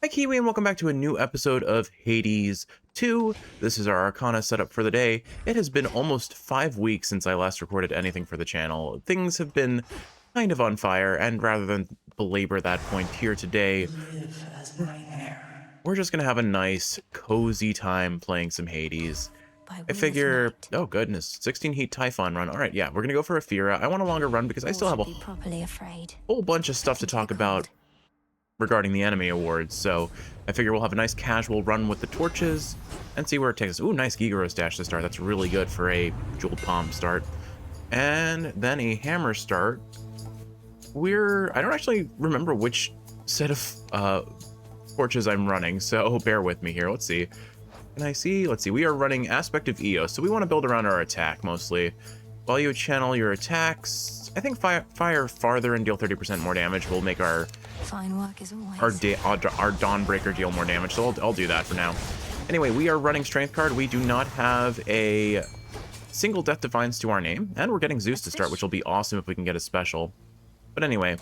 Hi Kiwi, and welcome back to a new episode of Hades 2. This is our Arcana setup for the day. It has been almost 5 weeks since I last recorded anything for the channel. Things have been kind of on fire, and rather than belabor that point here today, Live as my heir. we're just gonna have a nice, cozy time playing some Hades. By I will of figure, night. oh goodness, 16 heat Typhon run. Alright, yeah, we're gonna go for a Fira. I want a longer run because I All still have a should be properly afraid. whole bunch of stuff to Into the talk about cold. regarding the enemy awards, so I figure we'll have a nice casual run with the torches and see where it takes us. Ooh, nice Gigaro stash to start. That's really good for a jeweled palm start. And then a hammer start. I don't actually remember which set of torches I'm running, so bear with me here. Let's see. Can I see? Let's see. We are running Aspect of Eos, so we want to build around our attack mostly. While you channel your attacks, I think fire farther and deal 30% more damage will make our Fine work as always. our Dawnbreaker deal more damage, so I'll do that for now. Anyway, we are running Strength card. We do not have a single Death Defiance to our name, and we're getting Zeus to start, which will be awesome if we can get a special. But anyway,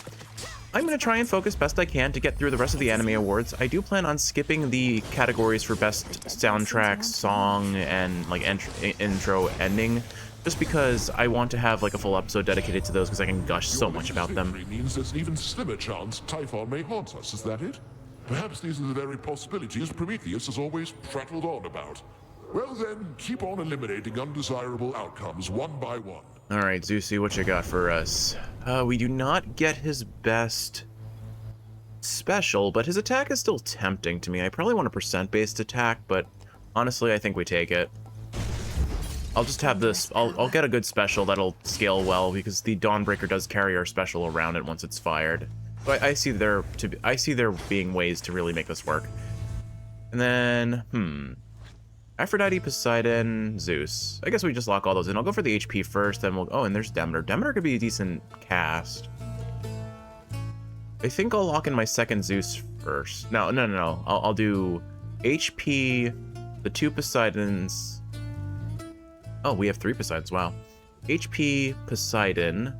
I'm going to try and focus best I can to get through the rest of the anime awards. I do plan on skipping the categories for best soundtrack, song, and like intro, ending, just because I want to have like a full episode dedicated to those because I can gush so much about them. Victory means there's an even slimmer chance Typhon may haunt us, is that it? Perhaps these are the very possibilities Prometheus has always prattled on about. Well then, keep on eliminating undesirable outcomes one by one. All right, Zeusy, what you got for us? We do not get his best special, but his attack is still tempting to me. I probably want a percent-based attack, but honestly, I think we take it. I'll just have this. I'll get a good special that'll scale well because the Dawnbreaker does carry our special around it once it's fired. So I see there being ways to really make this work. And then, Aphrodite, Poseidon, Zeus. I guess we just lock all those in. I'll go for the HP first, then we'll... Oh, and there's Demeter. Demeter could be a decent cast. I think I'll lock in my second Zeus first. No. I'll do HP, the 2 Poseidons... Oh, we have 3 Poseidons, wow. HP, Poseidon,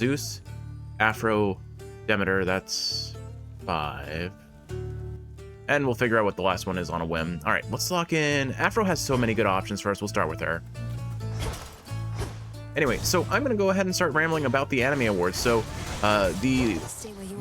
Zeus, Aphro, Demeter, that's 5. And we'll figure out what the last one is on a whim. All right, let's lock in. Aphro has so many good options for us. We'll start with her. Anyway, so I'm going to go ahead and start rambling about the anime awards. So the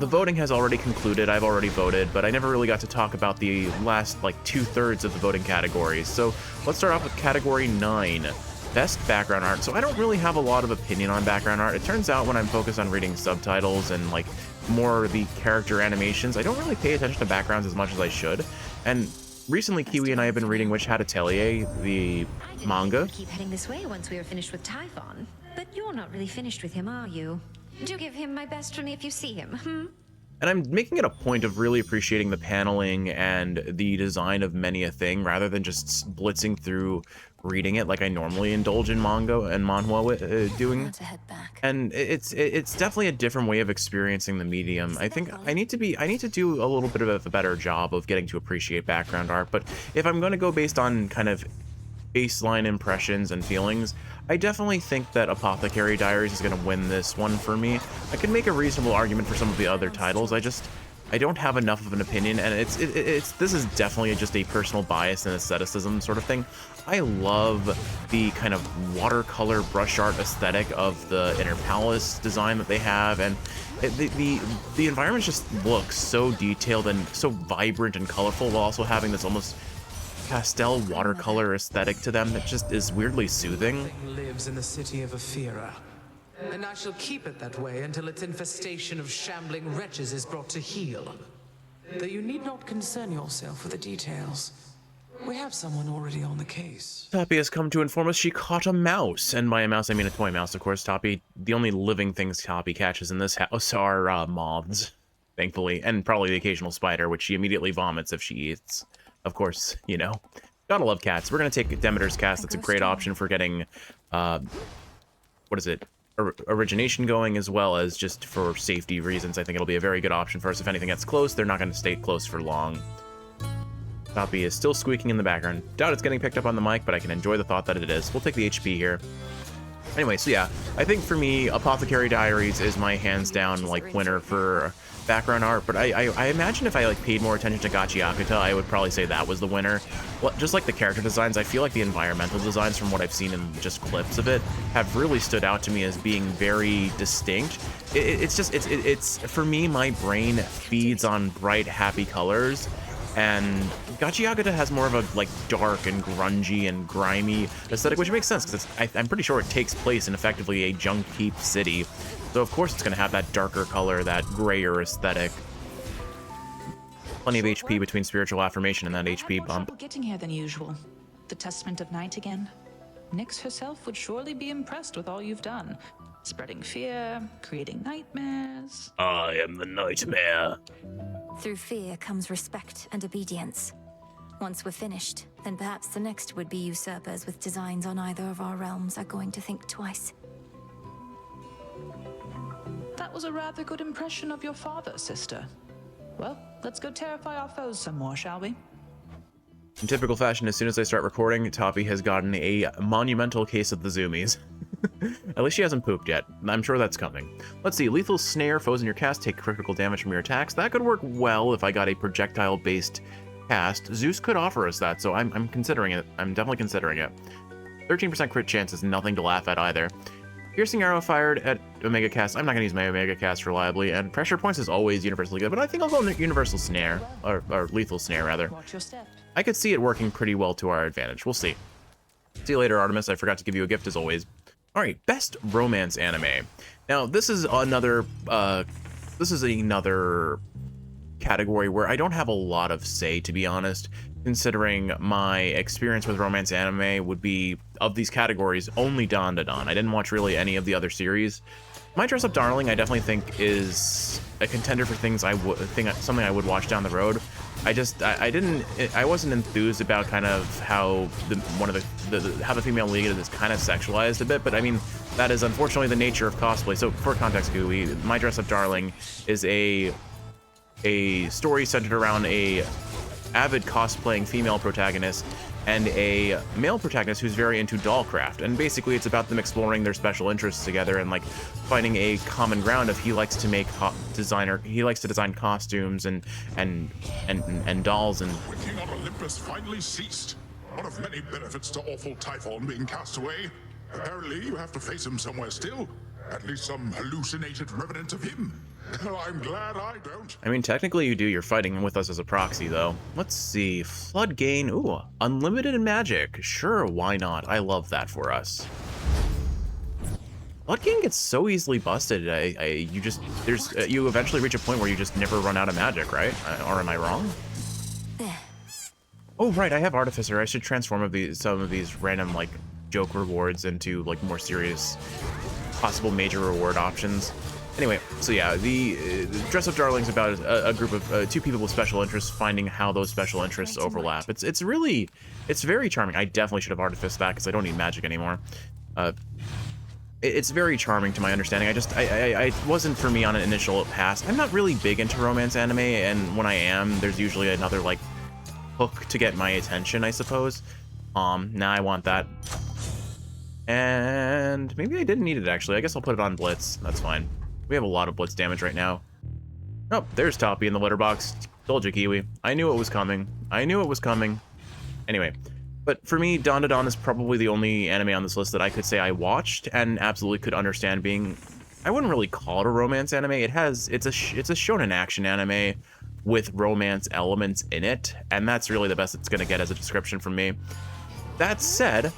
voting has already concluded. I've already voted, but I never really got to talk about the last, like, 2/3 of the voting categories. So let's start off with category 9, best background art. So I don't really have a lot of opinion on background art. It turns out when I'm focused on reading subtitles and, like, more of the character animations, I don't really pay attention to backgrounds as much as I should. And recently, Kiwi and I have been reading Witch Hat Atelier, the manga. Keep heading this way once we are finished with Typhon. But you're not really finished with him, are you? Do give him my best from me if you see him, And I'm making it a point of really appreciating the paneling and the design of many a thing rather than just blitzing through reading it like I normally indulge in manga and manhwa doing. To head back. And it's definitely a different way of experiencing the medium. I think I need to do a little bit of a better job of getting to appreciate background art, but if I'm going to go based on kind of baseline impressions and feelings, I definitely think that Apothecary Diaries is going to win this one for me. I can make a reasonable argument for some of the other titles. I don't have enough of an opinion, and this is definitely just a personal bias and aestheticism sort of thing. I love the kind of watercolor brush art aesthetic of the Inner Palace design that they have, and the environments just look so detailed and so vibrant and colorful while also having this almost pastel watercolor aesthetic to them that just is weirdly soothing. Lives in the city of Ephira. And I shall keep it that way until its infestation of shambling wretches is brought to heel. Though you need not concern yourself with the details. We have someone already on the case. Toppy has come to inform us she caught a mouse. And by a mouse, I mean a toy mouse, of course, Toppy. The only living things Toppy catches in this house are moths, thankfully. And probably the occasional spider, which she immediately vomits if she eats. Of course, you know. Gotta love cats. We're gonna take Demeter's cast. That's a great option for getting, what is it? Origination going, as well as just for safety reasons. I think it'll be a very good option for us. If anything gets close, they're not going to stay close for long. Toppy is still squeaking in the background. Doubt it's getting picked up on the mic, but I can enjoy the thought that it is. We'll take the HP here. Anyway, so yeah, I think for me, Apothecary Diaries is my hands down like winner for background art, but I imagine if I like paid more attention to Gachiakuta, I would probably say that was the winner. Well, just like the character designs, I feel like the environmental designs from what I've seen in just clips of it have really stood out to me as being very distinct. It's for me, my brain feeds on bright, happy colors, and Gachiakuta has more of a like dark and grungy and grimy aesthetic, which makes sense because I'm pretty sure it takes place in effectively a junk heap city. So of course it's going to have that darker color, that grayer aesthetic. Plenty of HP between spiritual affirmation and that HP bump. Trouble getting here than usual. The Testament of Night again. Nyx herself would surely be impressed with all you've done. Spreading fear, creating nightmares. I am the nightmare. Through fear comes respect and obedience. Once we're finished, then perhaps the next would-be usurpers with designs on either of our realms are going to think twice. That was a rather good impression of your father, sister. Well, let's go terrify our foes some more, shall we? In typical fashion, as soon as I start recording, Toppy has gotten a monumental case of the zoomies. At least she hasn't pooped yet. I'm sure that's coming. Let's see. Lethal snare. Foes in your cast take critical damage from your attacks. That could work well if I got a projectile-based cast. Zeus could offer us that, so I'm considering it. I'm definitely considering it. 13% crit chance is nothing to laugh at either. Piercing arrow fired at Omega Cast. I'm not going to use my Omega Cast reliably, and pressure points is always universally good, but I think I'll go Universal Snare, or Lethal Snare, rather. Watch your step. I could see it working pretty well to our advantage. We'll see. See you later, Artemis. I forgot to give you a gift as always. All right, best romance anime. Now, this is another category where I don't have a lot of say, to be honest, considering my experience with romance anime would be, of these categories, only Dandadan. I didn't watch really any of the other series. My Dress Up Darling, I definitely think is a contender for something I would watch down the road. I wasn't enthused about kind of how how the female lead is kind of sexualized a bit, but I mean, that is unfortunately the nature of cosplay. So for context, Gooey, My Dress Up Darling is a story centered around a avid cosplaying female protagonist and a male protagonist who's very into dollcraft, and basically it's about them exploring their special interests together and like finding a common ground of he likes to design costumes and dolls and King on Olympus finally ceased. One of many benefits to awful Typhon being cast away. Apparently you have to face him somewhere still. At least some hallucinated remnant of him. I'm glad I don't. I mean, technically you do. You're fighting with us as a proxy, though. Let's see. Flood gain. Ooh, unlimited magic. Sure, why not? I love that for us. Flood gain gets so easily busted. You eventually reach a point where you just never run out of magic, right? Or am I wrong? There. Oh, right. I have Artificer. I should transform some of these random like joke rewards into like more serious, possible major reward options. Anyway, so yeah, the Dress Up Darling's about a group of two people with special interests finding how those special interests overlap. It's very charming. I definitely should have Artifice that because I don't need magic anymore. It's very charming to my understanding. I wasn't for me on an initial pass. I'm not really big into romance anime, and when I am, there's usually another like hook to get my attention, I suppose. Now I want that. And maybe I didn't need it actually. I guess I'll put it on Blitz. That's fine. We have a lot of Blitz damage right now. Oh, there's Toppy in the letterbox. Told you, Kiwi. I knew it was coming. Anyway, but for me, Dandadan is probably the only anime on this list that I could say I watched and absolutely could understand being. I wouldn't really call it a romance anime. It's a shonen action anime with romance elements in it, and that's really the best it's gonna get as a description from me. That said,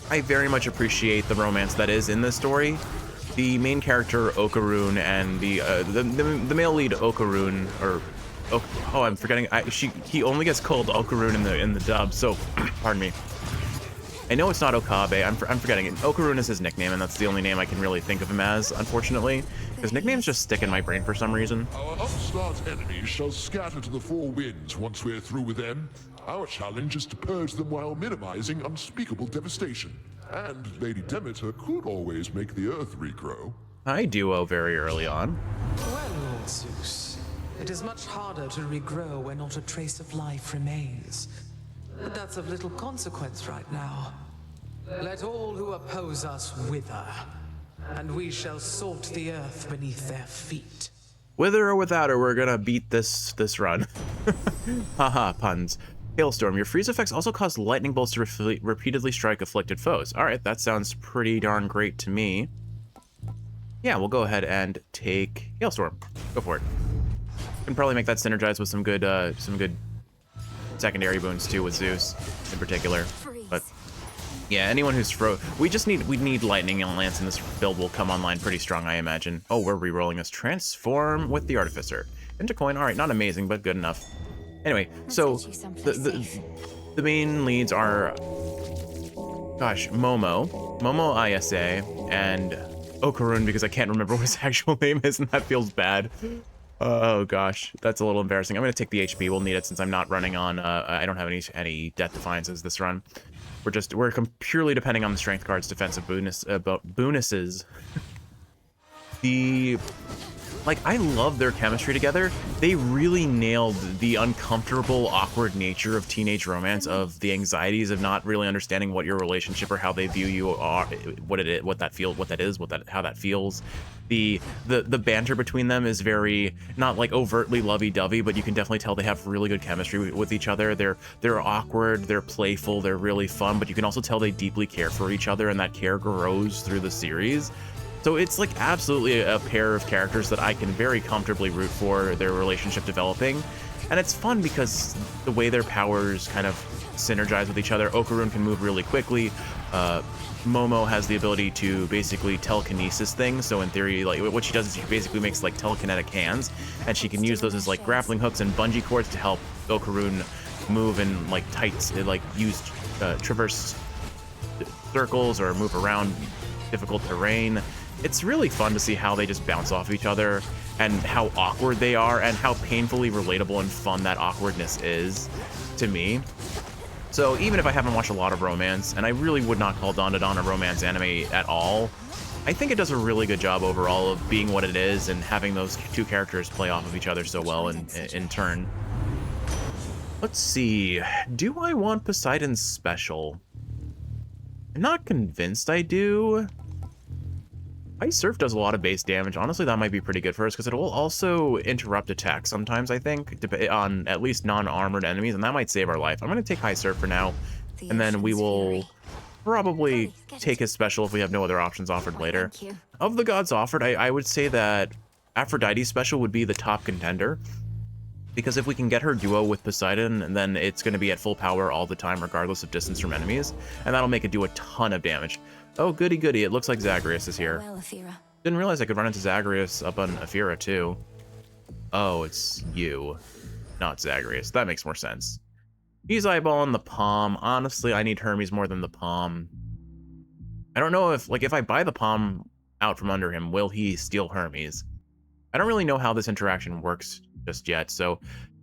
I very much appreciate the romance that is in this story. The main character Okarun and the male lead Okarun, I'm forgetting. He only gets called Okarun in the dub. So, pardon me. I know it's not Okabe. I'm forgetting it. Okarun is his nickname, and that's the only name I can really think of him as, unfortunately. His nicknames just stick in my brain for some reason. Our upstart enemies shall scatter to the four winds once we're through with them. Our challenge is to purge them while minimizing unspeakable devastation. And Lady Demeter could always make the earth regrow. Hi, Duo, very early on. Well, Lord Zeus, it is much harder to regrow where not a trace of life remains. But that's of little consequence right now. Let all who oppose us wither, and we shall salt the earth beneath their feet. With her or without her, we're gonna beat this run. Haha, puns. Hailstorm. Your freeze effects also cause lightning bolts to repeatedly strike afflicted foes. All right, that sounds pretty darn great to me. Yeah, we'll go ahead and take Hailstorm. Go for it. Can probably make that synergize with some good secondary boons too with Zeus in particular. But yeah, anyone who's we need lightning and lance in this build will come online pretty strong, I imagine. Oh, we're re-rolling this. Transform with the Artificer. Intercoin. All right, not amazing, but good enough. Anyway, so the main leads are, gosh, Momo ISA, and Okarun, because I can't remember what his actual name is, and that feels bad. Oh gosh, that's a little embarrassing. I'm gonna take the HP. We'll need it since I'm not running on. I don't have any Death Defiances this run. We're purely depending on the strength cards, defensive bonuses. I love their chemistry together. They really nailed the uncomfortable, awkward nature of teenage romance, of the anxieties of not really understanding what your relationship or how they view you are, how that feels. The banter between them is very, not like overtly lovey-dovey, but you can definitely tell they have really good chemistry with each other. They're awkward, they're playful, they're really fun, but you can also tell they deeply care for each other, and that care grows through the series. So it's like absolutely a pair of characters that I can very comfortably root for their relationship developing. And it's fun because the way their powers kind of synergize with each other. Okarun can move really quickly. Momo has the ability to basically telekinesis things. So in theory, like what she does is she basically makes like telekinetic hands, and she can use those as like grappling hooks and bungee cords to help Okarun move in like traverse circles or move around difficult terrain. It's really fun to see how they just bounce off each other and how awkward they are and how painfully relatable and fun that awkwardness is to me. So even if I haven't watched a lot of romance, and I really would not call Dawn to Dawn a romance anime at all, I think it does a really good job overall of being what it is and having those two characters play off of each other so well in turn. Let's see. Do I want Poseidon's special? I'm not convinced I do. Ice Surf does a lot of base damage. Honestly, that might be pretty good for us because it will also interrupt attacks sometimes, I think, on at least non-armored enemies, and that might save our life. I'm going to take High Surf for now, and then we will probably take his special if we have no other options offered later. Of the gods offered, I would say that Aphrodite's special would be the top contender, because if we can get her duo with Poseidon, then it's going to be at full power all the time, regardless of distance from enemies, and that'll make it do a ton of damage. Oh, goody goody, it looks like Zagreus is here. Well, Aphira. Didn't realize I could run into Zagreus up on Aphira, too. Oh, it's you, not Zagreus. That makes more sense. He's eyeballing the Palm. Honestly, I need Hermes more than the Palm. I don't know if I buy the Palm out from under him, will he steal Hermes? I don't really know how this interaction works just yet, so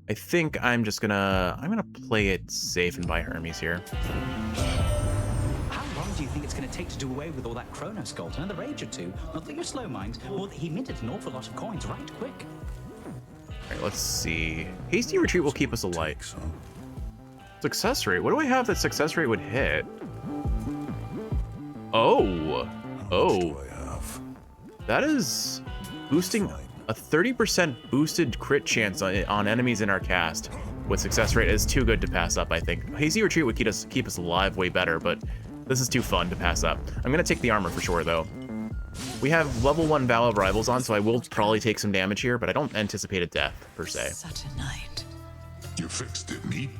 I think I'm gonna play it safe and buy Hermes here. How long do you think it's going to take to do away with all that Chronos gold? Another age or two? Not that you're slow, mind, or that he minted an awful lot of coins right quick. Alright, let's see. Hasty Retreat will keep us alight. Success rate? What do I have that success rate would hit? Oh! That is boosting a 30% boosted crit chance on enemies in our cast with success rate is too good to pass up, I think. Hasty Retreat would keep us alive way better, but this is too fun to pass up. I'm gonna take the armor for sure, though. We have level 1 Vow of Rivals on, so I will probably take some damage here, but I don't anticipate a death, per se. Such a night. You fixed it, Neat.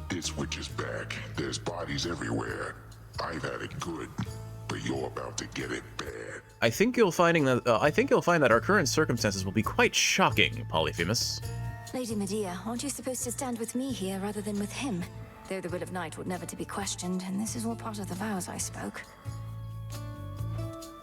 This witch is back. There's bodies everywhere. I've had it good, but you're about to get it bad. I think you'll find that our current circumstances will be quite shocking, Polyphemus. Lady Medea, aren't you supposed to stand with me here rather than with him? Though the will of Night would never to be questioned, and this is all part of the vows I spoke.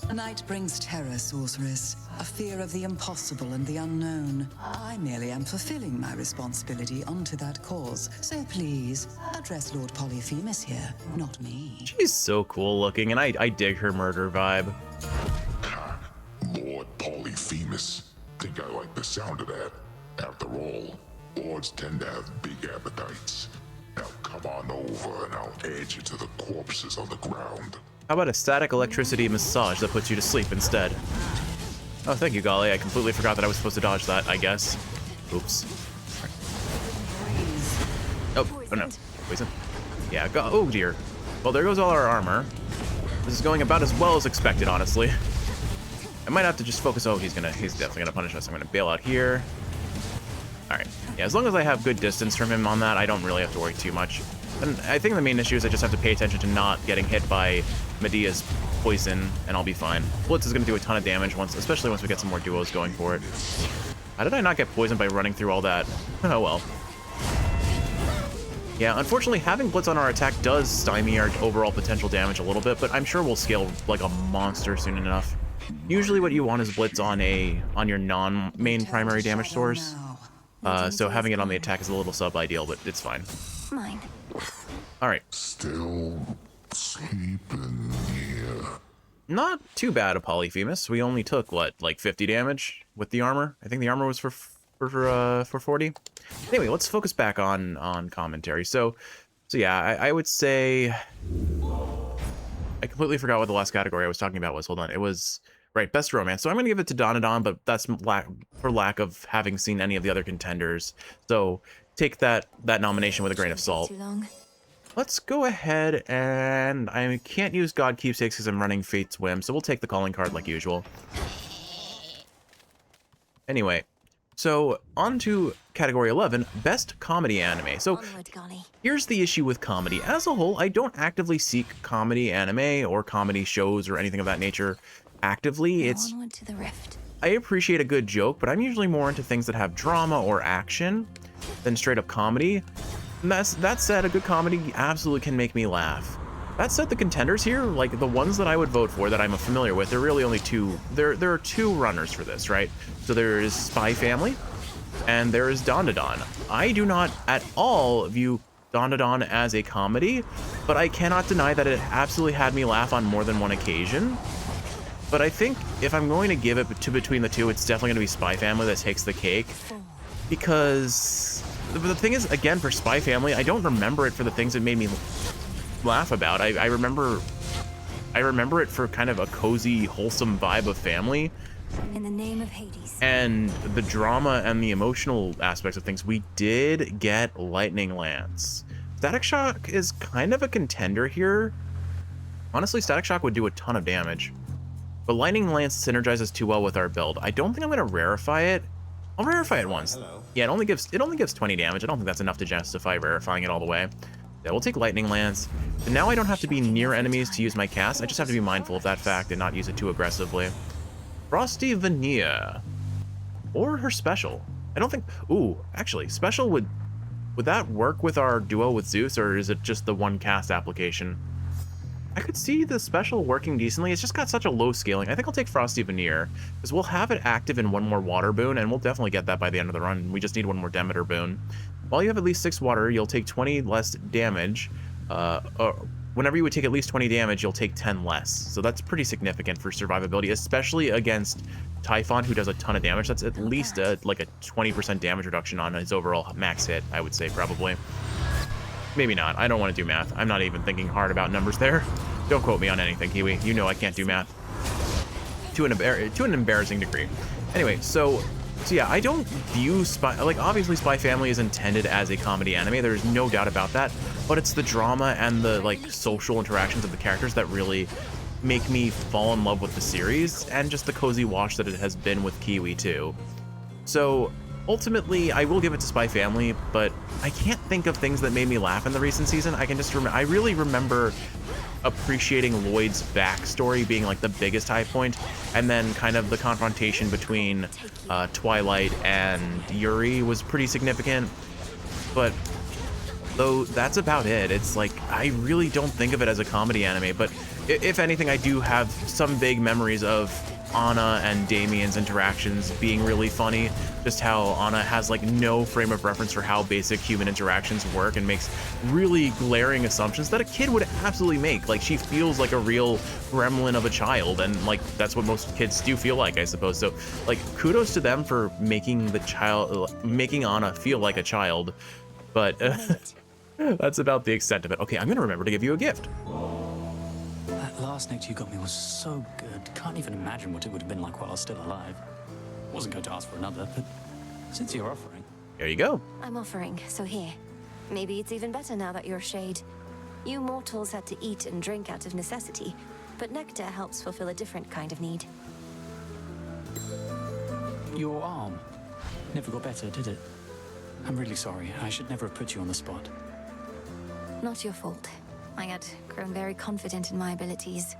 A night brings terror, sorceress, a fear of the impossible and the unknown. I merely am fulfilling my responsibility unto that cause. So please, address Lord Polyphemus here, not me. She's so cool looking, and I dig her murder vibe. Ha! Lord Polyphemus. Think I like the sound of that. After all, lords tend to have big appetites. Now come on over and I'll add you to the corpses on the ground. How about a static electricity massage that puts you to sleep instead? Oh, thank you, Golly. I completely forgot that I was supposed to dodge that, I guess. Oops. Oh no. Poison. Yeah, oh dear. Well, there goes all our armor. This is going about as well as expected, honestly. I might have to just focus. Oh, he's definitely gonna punish us. I'm gonna bail out here. All right. Yeah, as long as I have good distance from him on that, I don't really have to worry too much. And I think the main issue is I just have to pay attention to not getting hit by Medea's poison, and I'll be fine. Blitz is gonna do a ton of damage especially once we get some more duos going for it. How did I not get poisoned by running through all that? Oh well. Yeah, unfortunately, having Blitz on our attack does stymie our overall potential damage a little bit, but I'm sure we'll scale like a monster soon enough. Usually what you want is Blitz on your non-main primary damage source. So having it on the attack is a little sub-ideal, but it's fine. Mine. Alright. Still sleeping here. Not too bad a Polyphemus. We only took, what, like 50 damage with the armor? I think the armor was for 40. Anyway, let's focus back on commentary. So yeah, I would say I completely forgot what the last category I was talking about was. Hold on, it was right, best romance. So I'm gonna give it to Donadon, but that's for lack of having seen any of the other contenders. So take that nomination with a grain of salt. Too long. Let's go ahead, and I can't use God Keepsakes because I'm running Fate's Whim, so we'll take the calling card like usual. Anyway. So, on to category 11, Best Comedy Anime. So, Onward, Golly. here's the issue with comedy. As a whole, I don't actively seek comedy anime or comedy shows or anything of that nature actively. Now onward to the rift. I appreciate a good joke, but I'm usually more into things that have drama or action than straight up comedy. And that said, a good comedy absolutely can make me laugh. That said, the contenders here, like the ones that I would vote for that I'm familiar with, there are really only two. There are two runners for this, right? So there is Spy Family, and there is Donadon. I do not at all view Donadon as a comedy, but I cannot deny that it absolutely had me laugh on more than one occasion. But I think if I'm going to give it to between the two, it's definitely going to be Spy Family that takes the cake, because the thing is, again, for Spy Family, I don't remember it for the things that made me laugh about. I remember it for kind of a cozy, wholesome vibe of family. In the name of Hades. And the drama and the emotional aspects of things. We did get Lightning Lance. Static Shock is kind of a contender here. Honestly, Static Shock would do a ton of damage. But Lightning Lance synergizes too well with our build. I don't think I'm going to rarefy it. I'll rarefy it once. Yeah, it only gives 20 damage. I don't think that's enough to justify rarefying it all the way. Yeah, we'll take Lightning Lance. And now I don't have to be near enemies to use my cast. I just have to be mindful of that fact and not use it too aggressively. Frosty Vanilla. Or her special. I don't think... Ooh, actually, special would that work with our duo with Zeus, or is it just the one cast application? I could see the special working decently. It's just got such a low scaling. I think I'll take Frosty Veneer, because we'll have it active in one more water boon, and we'll definitely get that by the end of the run. We just need one more Demeter boon. While you have at least 6 water, you'll take 20 less damage. Whenever you would take at least 20 damage, you'll take 10 less. So that's pretty significant for survivability, especially against Typhon, who does a ton of damage. That's at least like a 20% damage reduction on his overall max hit, I would say, probably. Maybe not. I don't want to do math. I'm not even thinking hard about numbers there. Don't quote me on anything, Kiwi. You know I can't do math. To an embarrassing degree. Anyway, so yeah, I don't view Spy... Like, obviously Spy Family is intended as a comedy anime. There's no doubt about that. But it's the drama and the, like, social interactions of the characters that really make me fall in love with the series, and just the cozy wash that it has been with Kiwi, too. So, ultimately, I will give it to Spy Family, but I can't think of things that made me laugh in the recent season. I can just I really remember appreciating Lloyd's backstory being like the biggest high point, and then kind of the confrontation between Twilight and Yuri was pretty significant. But though that's about it. It's like, I really don't think of it as a comedy anime, but if anything, I do have some vague memories of Anna and Damien's interactions being really funny. Just how Anna has like no frame of reference for how basic human interactions work and makes really glaring assumptions that a kid would absolutely make. Like, she feels like a real gremlin of a child, and like that's what most kids do feel like, I suppose. So like, kudos to them for making Anna feel like a child. But that's about the extent of it. Okay, I'm gonna remember to give you a gift. last night you got me was so good. Can't even imagine what it would have been like while I was still alive. Wasn't going to ask for another, but since you're offering... There you go. I'm offering, so here. Maybe it's even better now that you're a shade. You mortals had to eat and drink out of necessity, but nectar helps fulfill a different kind of need. Your arm never got better, did it? I'm really sorry. I should never have put you on the spot. Not your fault. I had grown very confident in my abilities.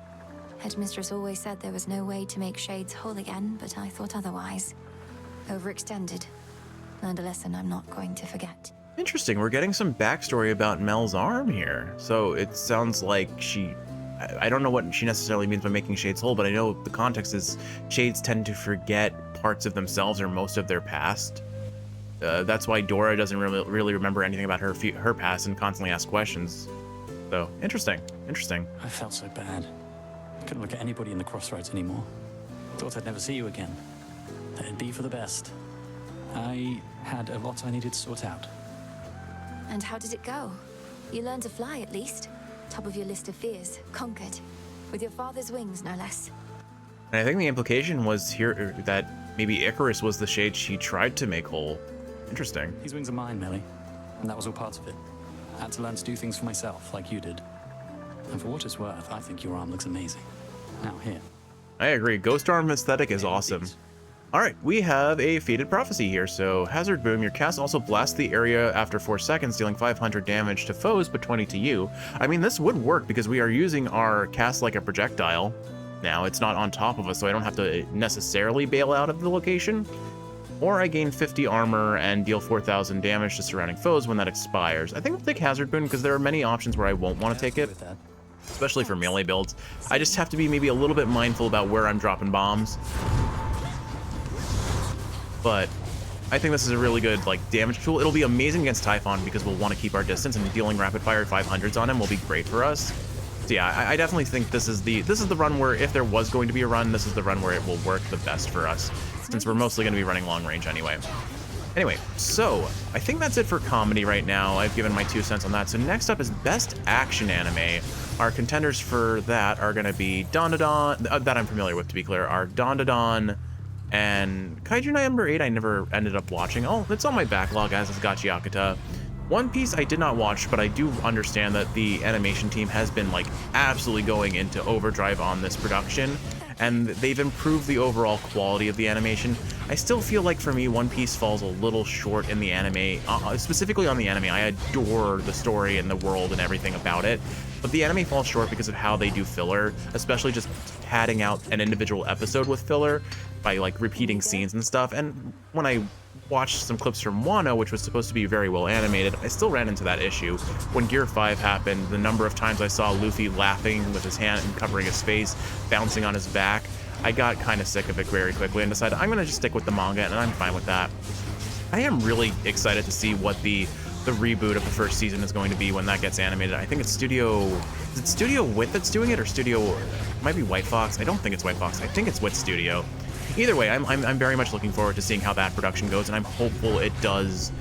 Headmistress always said there was no way to make shades whole again, but I thought otherwise. Overextended. Learned a lesson I'm not going to forget. Interesting. We're getting some backstory about Mel's arm here. So it sounds like I don't know what she necessarily means by making shades whole, but I know the context is shades tend to forget parts of themselves or most of their past. That's why Dora doesn't really remember anything about her past and constantly asks questions. So interesting. I felt so bad. Couldn't look at anybody in the crossroads anymore. Thought I'd never see you again. That it'd be for the best. I had a lot I needed to sort out. And how did it go? You learned to fly, at least. Top of your list of fears, conquered. With your father's wings, no less. And I think the implication was here that maybe Icarus was the shade she tried to make whole. Interesting. These wings are mine, Millie. And that was all part of it. I had to learn to do things for myself, like you did. And for what it's worth, I think your arm looks amazing. Now, here. I agree. Ghost arm aesthetic is awesome. All right, we have a Fated Prophecy here. So, Hazard Boom, your cast also blasts the area after 4 seconds, dealing 500 damage to foes, but 20 to you. I mean, this would work because we are using our cast like a projectile. Now, it's not on top of us, so I don't have to necessarily bail out of the location. Or I gain 50 armor and deal 4,000 damage to surrounding foes when that expires. I think I'll take Hazard Boon because there are many options where I won't want to take it, especially for melee builds. I just have to be maybe a little bit mindful about where I'm dropping bombs. But I think this is a really good damage tool. It'll be amazing against Typhon because we'll want to keep our distance, and dealing rapid fire 500s on him will be great for us. So yeah, I definitely think this is the run where, if there was going to be a run, this is the run where it will work the best for us, since we're mostly going to be running long range anyway. Anyway, so I think that's it for comedy right now. I've given my 2 cents on that. So next up is Best Action Anime. Our contenders for that are going to be Dandadan, that I'm familiar with, to be clear, are Dandadan and Kaiju number 8 I never ended up watching. Oh, it's on my backlog, as is Gachiakata. One Piece I did not watch, but I do understand that the animation team has been absolutely going into overdrive on this production, and they've improved the overall quality of the animation. I still feel like, for me, One Piece falls a little short in the anime, specifically on the anime. I adore the story and the world and everything about it, but the anime falls short because of how they do filler, especially just padding out an individual episode with filler by repeating scenes and stuff. And when I watched some clips from Wano, which was supposed to be very well animated, I still ran into that issue. When Gear 5 happened, the number of times I saw Luffy laughing with his hand and covering his face, bouncing on his back, I got kind of sick of it very quickly and decided I'm going to just stick with the manga, and I'm fine with that. I am really excited to see what the reboot of the first season is going to be when that gets animated. I think it's Studio... Is it Studio Wit that's doing it, or Studio... It might be White Fox. I don't think it's White Fox. I think it's Wit Studio. Either way, I'm very much looking forward to seeing how that production goes, and I'm hopeful it does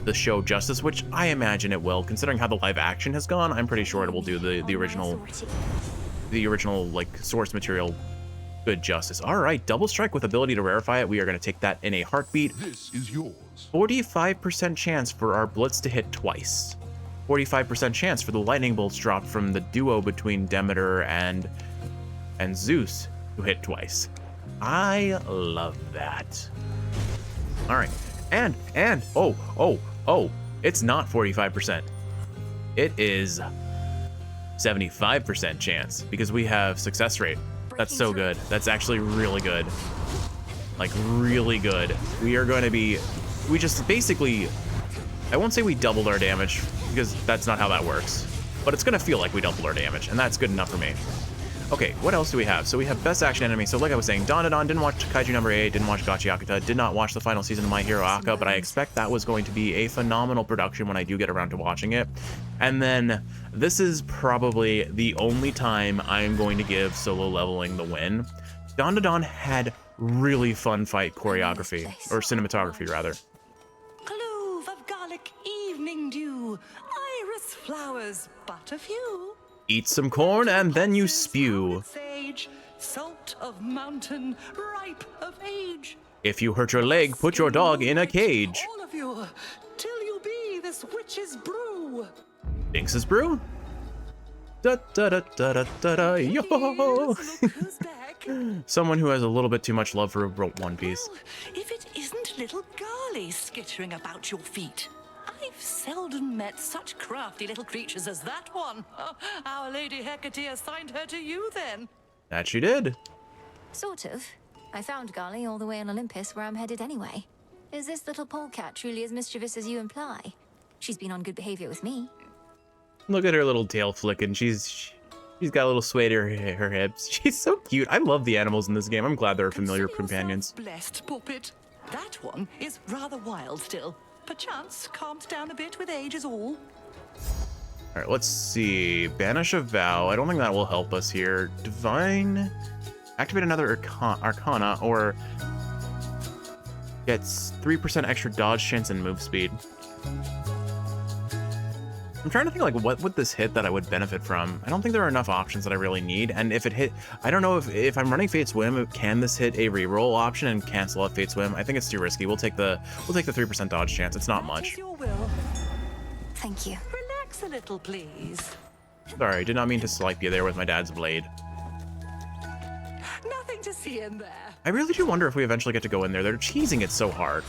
the show justice, which I imagine it will. Considering how the live action has gone, I'm pretty sure it will do the original source material good justice. All right, Double Strike with ability to rarefy it. We are going to take that in a heartbeat. This is yours. 45% chance for our Blitz to hit twice. 45% chance for the lightning bolts dropped from the duo between Demeter and Zeus to hit twice. I love that. All right, and oh, it's not 45%. It is 75% chance because we have success rate. That's so good. That's actually really good. Really good. We are going to be, we just basically, I won't say we doubled our damage because that's not how that works, but it's going to feel like we doubled our damage, and that's good enough for me. Okay, what else do we have? So we have Best Action Anime. So like I was saying, Dandadan, didn't watch Kaiju number 8, didn't watch Gachiakata, did not watch the final season of My Hero Aka, but I expect that was going to be a phenomenal production when I do get around to watching it. And then this is probably the only time I'm going to give Solo Leveling the win. Dandadan had really fun fight choreography, or cinematography rather. Clove of garlic, evening dew, iris flowers, but a few. Eat some corn and then you spew. Sage, salt of mountain, ripe of age. If you hurt your leg, put your dog in a cage. All of you, till you be this witch's brew. Binks's brew? Da da da da da da da yo! Look who's back. Someone who has a little bit too much love for One Piece. Well, if it isn't little Garly skittering about your feet. I've seldom met such crafty little creatures as that one. Oh, Our Lady Hecate assigned her to you then. That she did. Sort of. I found Garly all the way on Olympus, where I'm headed anyway. Is this little polecat truly as mischievous as you imply? She's been on good behavior with me. Look at her little tail flicking. She's got a little sway to her hips. She's so cute. I love the animals in this game. I'm glad they're familiar Consider companions. yourself blessed, puppet. That one is rather wild still. Perchance calmed down a bit with age is all. All right, let's see. Banish a vow. I don't think that will help us here. Divine. Activate another Arcana, or gets 3% extra dodge chance and move speed. I'm trying to think, like, what would this hit that I would benefit from? I don't think there are enough options that I really need, and if it hit, I don't know if I'm running Fate Swim, can this hit a reroll option and cancel out Fate Swim? I think it's too risky. We'll take the 3% dodge chance. It's not That much. is your will. Thank you. Relax a little, please. Sorry, did not mean to swipe you there with my dad's blade. Nothing to see in there. I really do wonder if we eventually get to go in there. They're cheesing it so hard.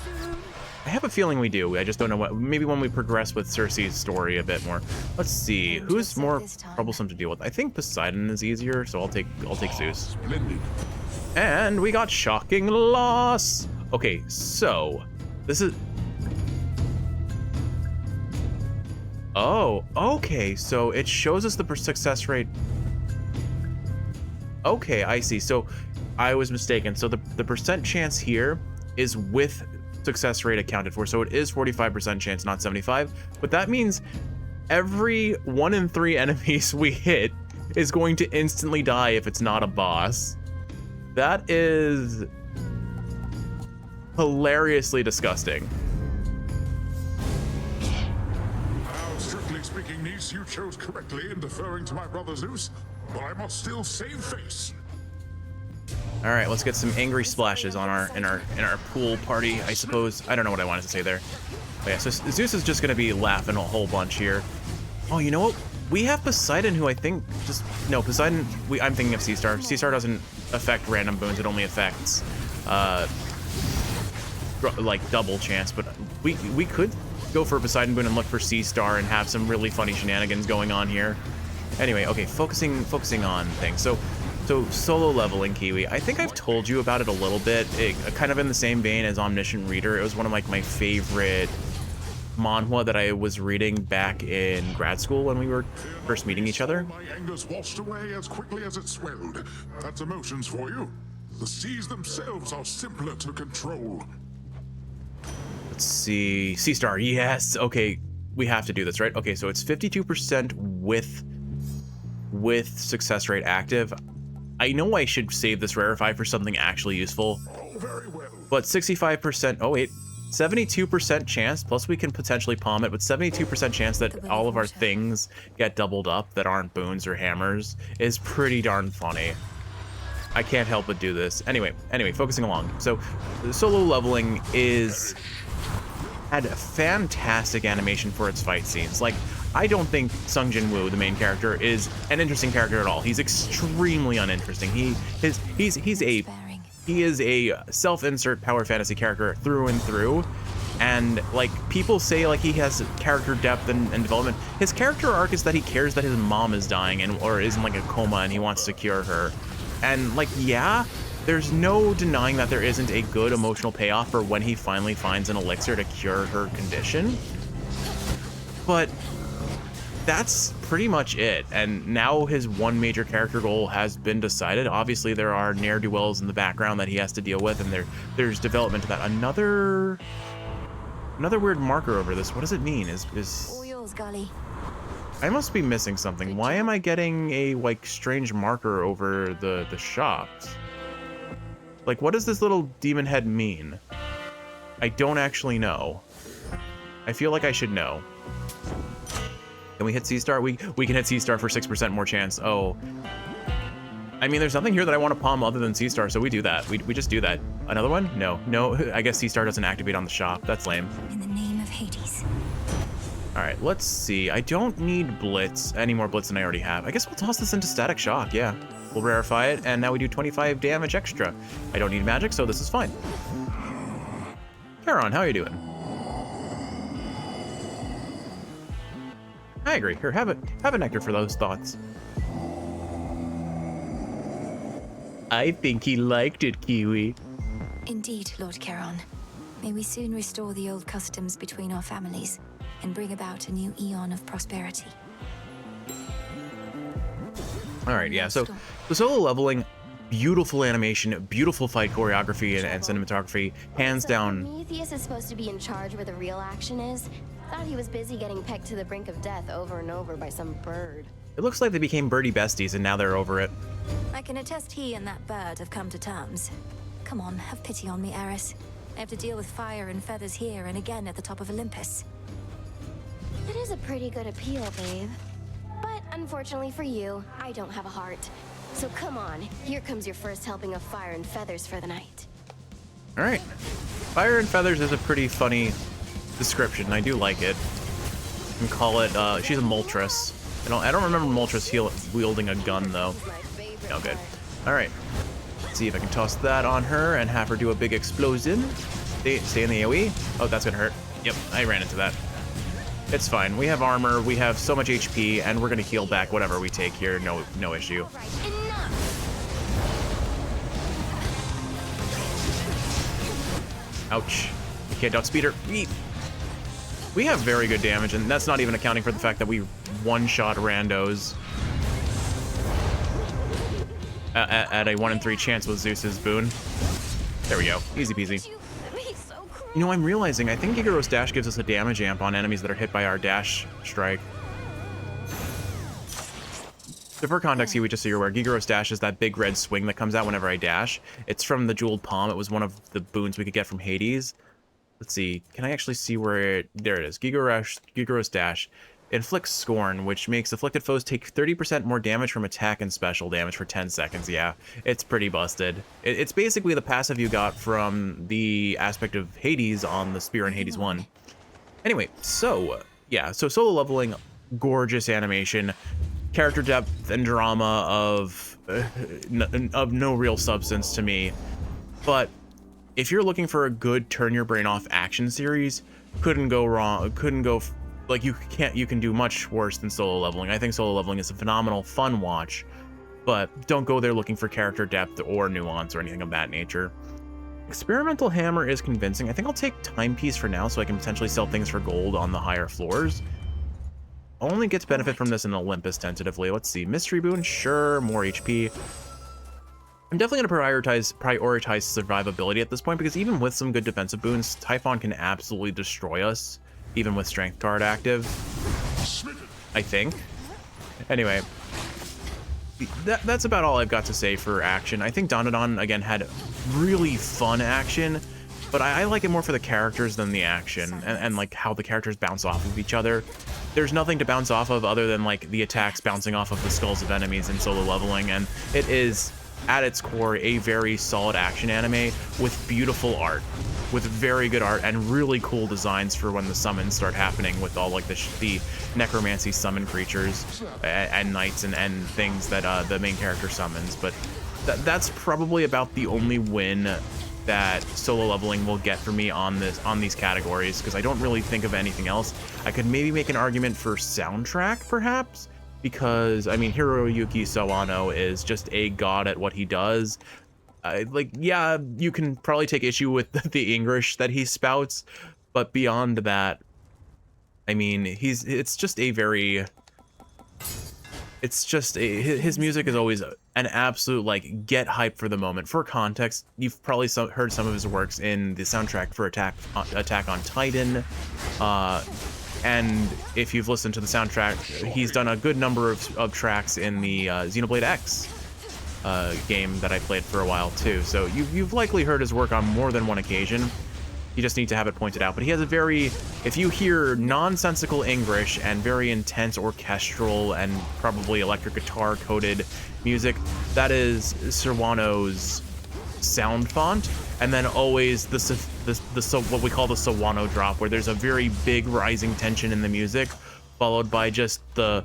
I have a feeling we do. I just don't know what. Maybe when we progress with Cersei's story a bit more. Let's see. Who's more troublesome to deal with? I think Poseidon is easier, so I'll take Zeus. Splendid. And we got shocking loss. Okay, so this is. Oh, okay. So it shows us the success rate. Okay, I see. So I was mistaken. So the percent chance here is with success rate accounted for. So it is 45% chance, not 75. But that means every 1 in 3 enemies we hit is going to instantly die if it's not a boss. That is hilariously disgusting. Now, strictly speaking, niece, you chose correctly in deferring to my brother Zeus, but I must still save face. All right, let's get some angry splashes on in our pool party, I suppose. I don't know what I wanted to say there. But yeah, so Zeus is just gonna be laughing a whole bunch here. Oh, you know what? We have Poseidon, who I think just no Poseidon. I'm thinking of Seastar. Seastar doesn't affect random boons; it only affects like double chance. But we could go for Poseidon boon and look for Seastar and have some really funny shenanigans going on here. Anyway, okay, focusing on things. So solo leveling, Kiwi. I think I've told you about it a little bit. Kind of in the same vein as Omniscient Reader. It was one of like my favorite manhwa that I was reading back in grad school when we were first meeting each other. My anger's washed away as quickly as it swelled. That's emotions for you. The seas themselves are simpler to control. Let's see. Seastar, yes. Okay, we have to do this, right? Okay, so it's 52% with success rate active. I know I should save this rarify for something actually useful. Oh, very well. But 65%, oh wait, 72% chance, plus we can potentially palm it, but 72% chance that all of our things get doubled up that aren't boons or hammers is pretty darn funny. I can't help but do this. Anyway, focusing along. So the solo leveling had a fantastic animation for its fight scenes. Like, I don't think Sung Jin Woo, the main character, is an interesting character at all. He's extremely uninteresting. He is a self-insert power fantasy character through and through. And like people say, like he has character depth and development. His character arc is that he cares that his mom is dying or is in like a coma and he wants to cure her. And like, yeah, there's no denying that there isn't a good emotional payoff for when he finally finds an elixir to cure her condition. But that's pretty much it. And now his one major character goal has been decided. Obviously, there are ne'er-do-wells in the background that he has to deal with, and there's development to that. Another weird marker over this. What does it mean? Is All yours, Golly. I must be missing something. Why am I getting a like strange marker over the shops? Like, what does this little demon head mean? I don't actually know. I feel like I should know. Can we hit C-Star? We can hit C-Star for 6% more chance. Oh. I mean, there's nothing here that I want to palm other than C-Star, so we do that. We just do that. Another one? No. I guess C-Star doesn't activate on the shop. That's lame. In the name of Hades. All right, let's see. I don't need Blitz, any more Blitz than I already have. I guess we'll toss this into Static Shock, yeah. We'll rarefy it, and now we do 25 damage extra. I don't need magic, so this is fine. Charon, how are you doing? I agree. Here, have a nectar for those thoughts. I think he liked it, Kiwi. Indeed, Lord Charon. May we soon restore the old customs between our families and bring about a new eon of prosperity. All right, yeah, so the solo leveling, beautiful animation, beautiful fight choreography and cinematography, hands down. Prometheus is supposed to be in charge where the real action is. Thought he was busy getting pegged to the brink of death over and over by some bird. It looks like they became birdie besties and now they're over it. I can attest he and that bird have come to terms. Come on, have pity on me, Eris. I have to deal with fire and feathers here and again at the top of Olympus. It is a pretty good appeal, babe. But unfortunately for you, I don't have a heart. So come on, here comes your first helping of fire and feathers for the night. All right. Fire and feathers is a pretty funny description. I do like it. You can call it, she's a Moltres. I don't remember Moltres wielding a gun, though. No, good. All right. Let's see if I can toss that on her and have her do a big explosion. Stay in the AoE. Oh, that's gonna hurt. Yep, I ran into that. It's fine. We have armor, we have so much HP, and we're gonna heal back whatever we take here. No issue. Ouch. Okay, don't speed her. We have very good damage, and that's not even accounting for the fact that we one-shot randos at a 1 in 3 chance with Zeus's boon. There we go. Easy peasy. You know, I'm realizing I think Gigaro's Dash gives us a damage amp on enemies that are hit by our dash strike. So for context here, just so you're aware, Gigaro's Dash is that big red swing that comes out whenever I dash. It's from the Jeweled Palm. It was one of the boons we could get from Hades. Let's see. Can I actually see where it... There it is. Gigaro's Dash. Inflicts Scorn, which makes afflicted foes take 30% more damage from attack and special damage for 10 seconds. Yeah, it's pretty busted. It's basically the passive you got from the aspect of Hades on the Spear in Hades 1. Anyway, so, yeah. So solo leveling, gorgeous animation, character depth and drama of no real substance to me. But if you're looking for a good turn your brain off action series, couldn't go wrong. Like, you can do much worse than solo leveling. I think solo leveling is a phenomenal, fun watch, but don't go there looking for character depth or nuance or anything of that nature. Experimental Hammer is convincing. I think I'll take Timepiece for now so I can potentially sell things for gold on the higher floors. Only gets benefit from this in Olympus tentatively. Let's see. Mystery Boon, sure. More HP. I'm definitely going to prioritize survivability at this point, because even with some good defensive boons, Typhon can absolutely destroy us, even with Strength Card active, I think. Anyway, that's about all I've got to say for action. I think Dandadan, again, had really fun action, but I like it more for the characters than the action, and like how the characters bounce off of each other. There's nothing to bounce off of other than like the attacks bouncing off of the skulls of enemies in solo leveling, and it is, at its core, a very solid action anime with beautiful art, with very good art and really cool designs for when the summons start happening with all like the necromancy summon creatures and knights and things that the main character summons. But that's probably about the only win that solo leveling will get for me on these categories, because I don't really think of anything else. I could maybe make an argument for soundtrack, perhaps, because I mean, Hiroyuki Sawano is just a god at what he does. Like, yeah, you can probably take issue with the English that he spouts, but beyond that, I mean, his music is always an absolute, like, get hype for the moment. For context, you've probably heard some of his works in the soundtrack for Attack on Titan, and if you've listened to the soundtrack, he's done a good number of tracks in the Xenoblade X game that I played for a while too. So you've likely heard his work on more than one occasion. You just need to have it pointed out. But he has a very, if you hear nonsensical English and very intense orchestral and probably electric guitar coded music, that is Sawano's sound font. And then always what we call the Sawano drop, where there's a very big rising tension in the music, followed by just the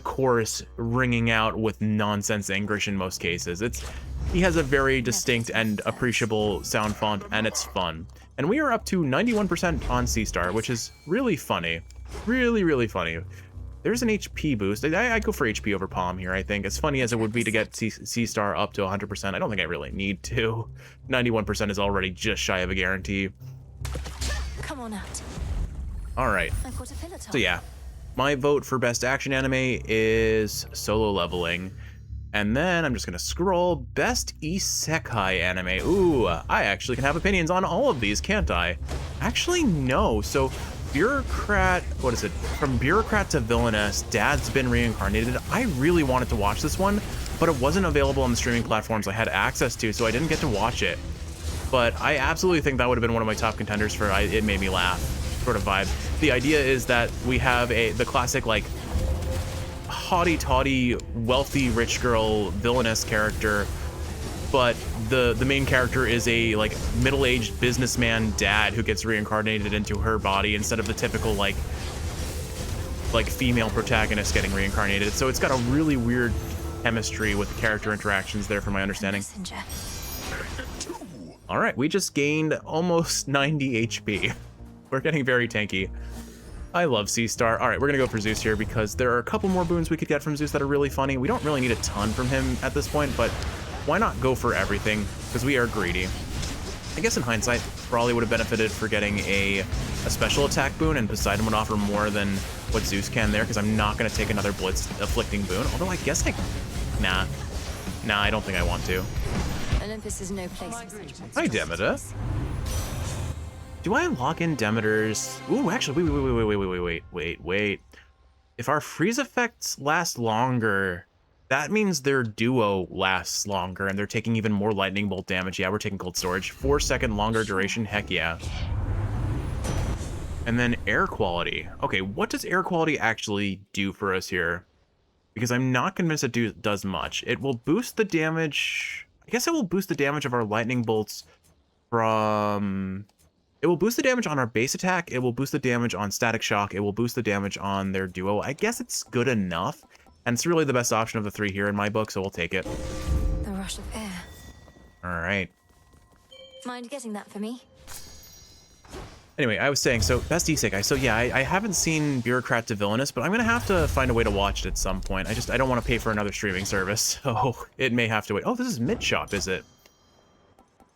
chorus ringing out with nonsense English in most cases. He has a very distinct and appreciable sound font, and it's fun. And we are up to 91% on C-Star, which is really funny. Really, really funny. There's an HP boost. I go for HP over Palm here, I think. As funny as it would be to get C-Star up to 100%, I don't think I really need to. 91% is already just shy of a guarantee. Come on out. All right. I've got a pillar top. So yeah, my vote for best action anime is Solo Leveling. And then I'm just gonna scroll best isekai anime. Ooh, I actually can have opinions on all of these, can't I? Actually, no. So Bureaucrat, what is it? From Bureaucrat to Villainess, Dad's Been Reincarnated. I really wanted to watch this one, but it wasn't available on the streaming platforms I had access to, so I didn't get to watch it. But I absolutely think that would have been one of my top contenders for it made me laugh sort of vibe. The idea is that we have the classic like haughty-taughty, wealthy rich girl villainess character, but the main character is a like middle-aged businessman dad who gets reincarnated into her body instead of the typical like female protagonist getting reincarnated. So it's got a really weird chemistry with the character interactions there, from my understanding. All right, we just gained almost 90 HP. We're getting very tanky. I love C-Star. All right, we're gonna go for Zeus here because there are a couple more boons we could get from Zeus that are really funny. We don't really need a ton from him at this point, but why not go for everything? Because we are greedy. I guess in hindsight, probably would have benefited for getting a special attack boon, and Poseidon would offer more than what Zeus can there, because I'm not gonna take another Blitz afflicting boon. Although I guess nah, I don't think I want to. Olympus is no place for such Hi, Demeter. Do I lock in Demeter's? Ooh, actually, wait. If our freeze effects last longer, that means their duo lasts longer, and they're taking even more lightning bolt damage. Yeah, we're taking cold storage. 4-second longer duration, heck yeah. And then air quality. Okay, what does air quality actually do for us here? Because I'm not convinced it does much. It will boost the damage. I guess it will boost the damage of our lightning bolts from... It will boost the damage on our base attack, it will boost the damage on static shock, it will boost the damage on their duo. I guess it's good enough, and it's really the best option of the three here in my book, so we'll take it. The rush of air. Alright. Mind getting that for me? Anyway, I was saying, so best isekai. So yeah, I haven't seen Bureaucrat to Villainous, but I'm gonna have to find a way to watch it at some point. I don't want to pay for another streaming service, so it may have to wait. Oh, this is Mid-Shop, is it?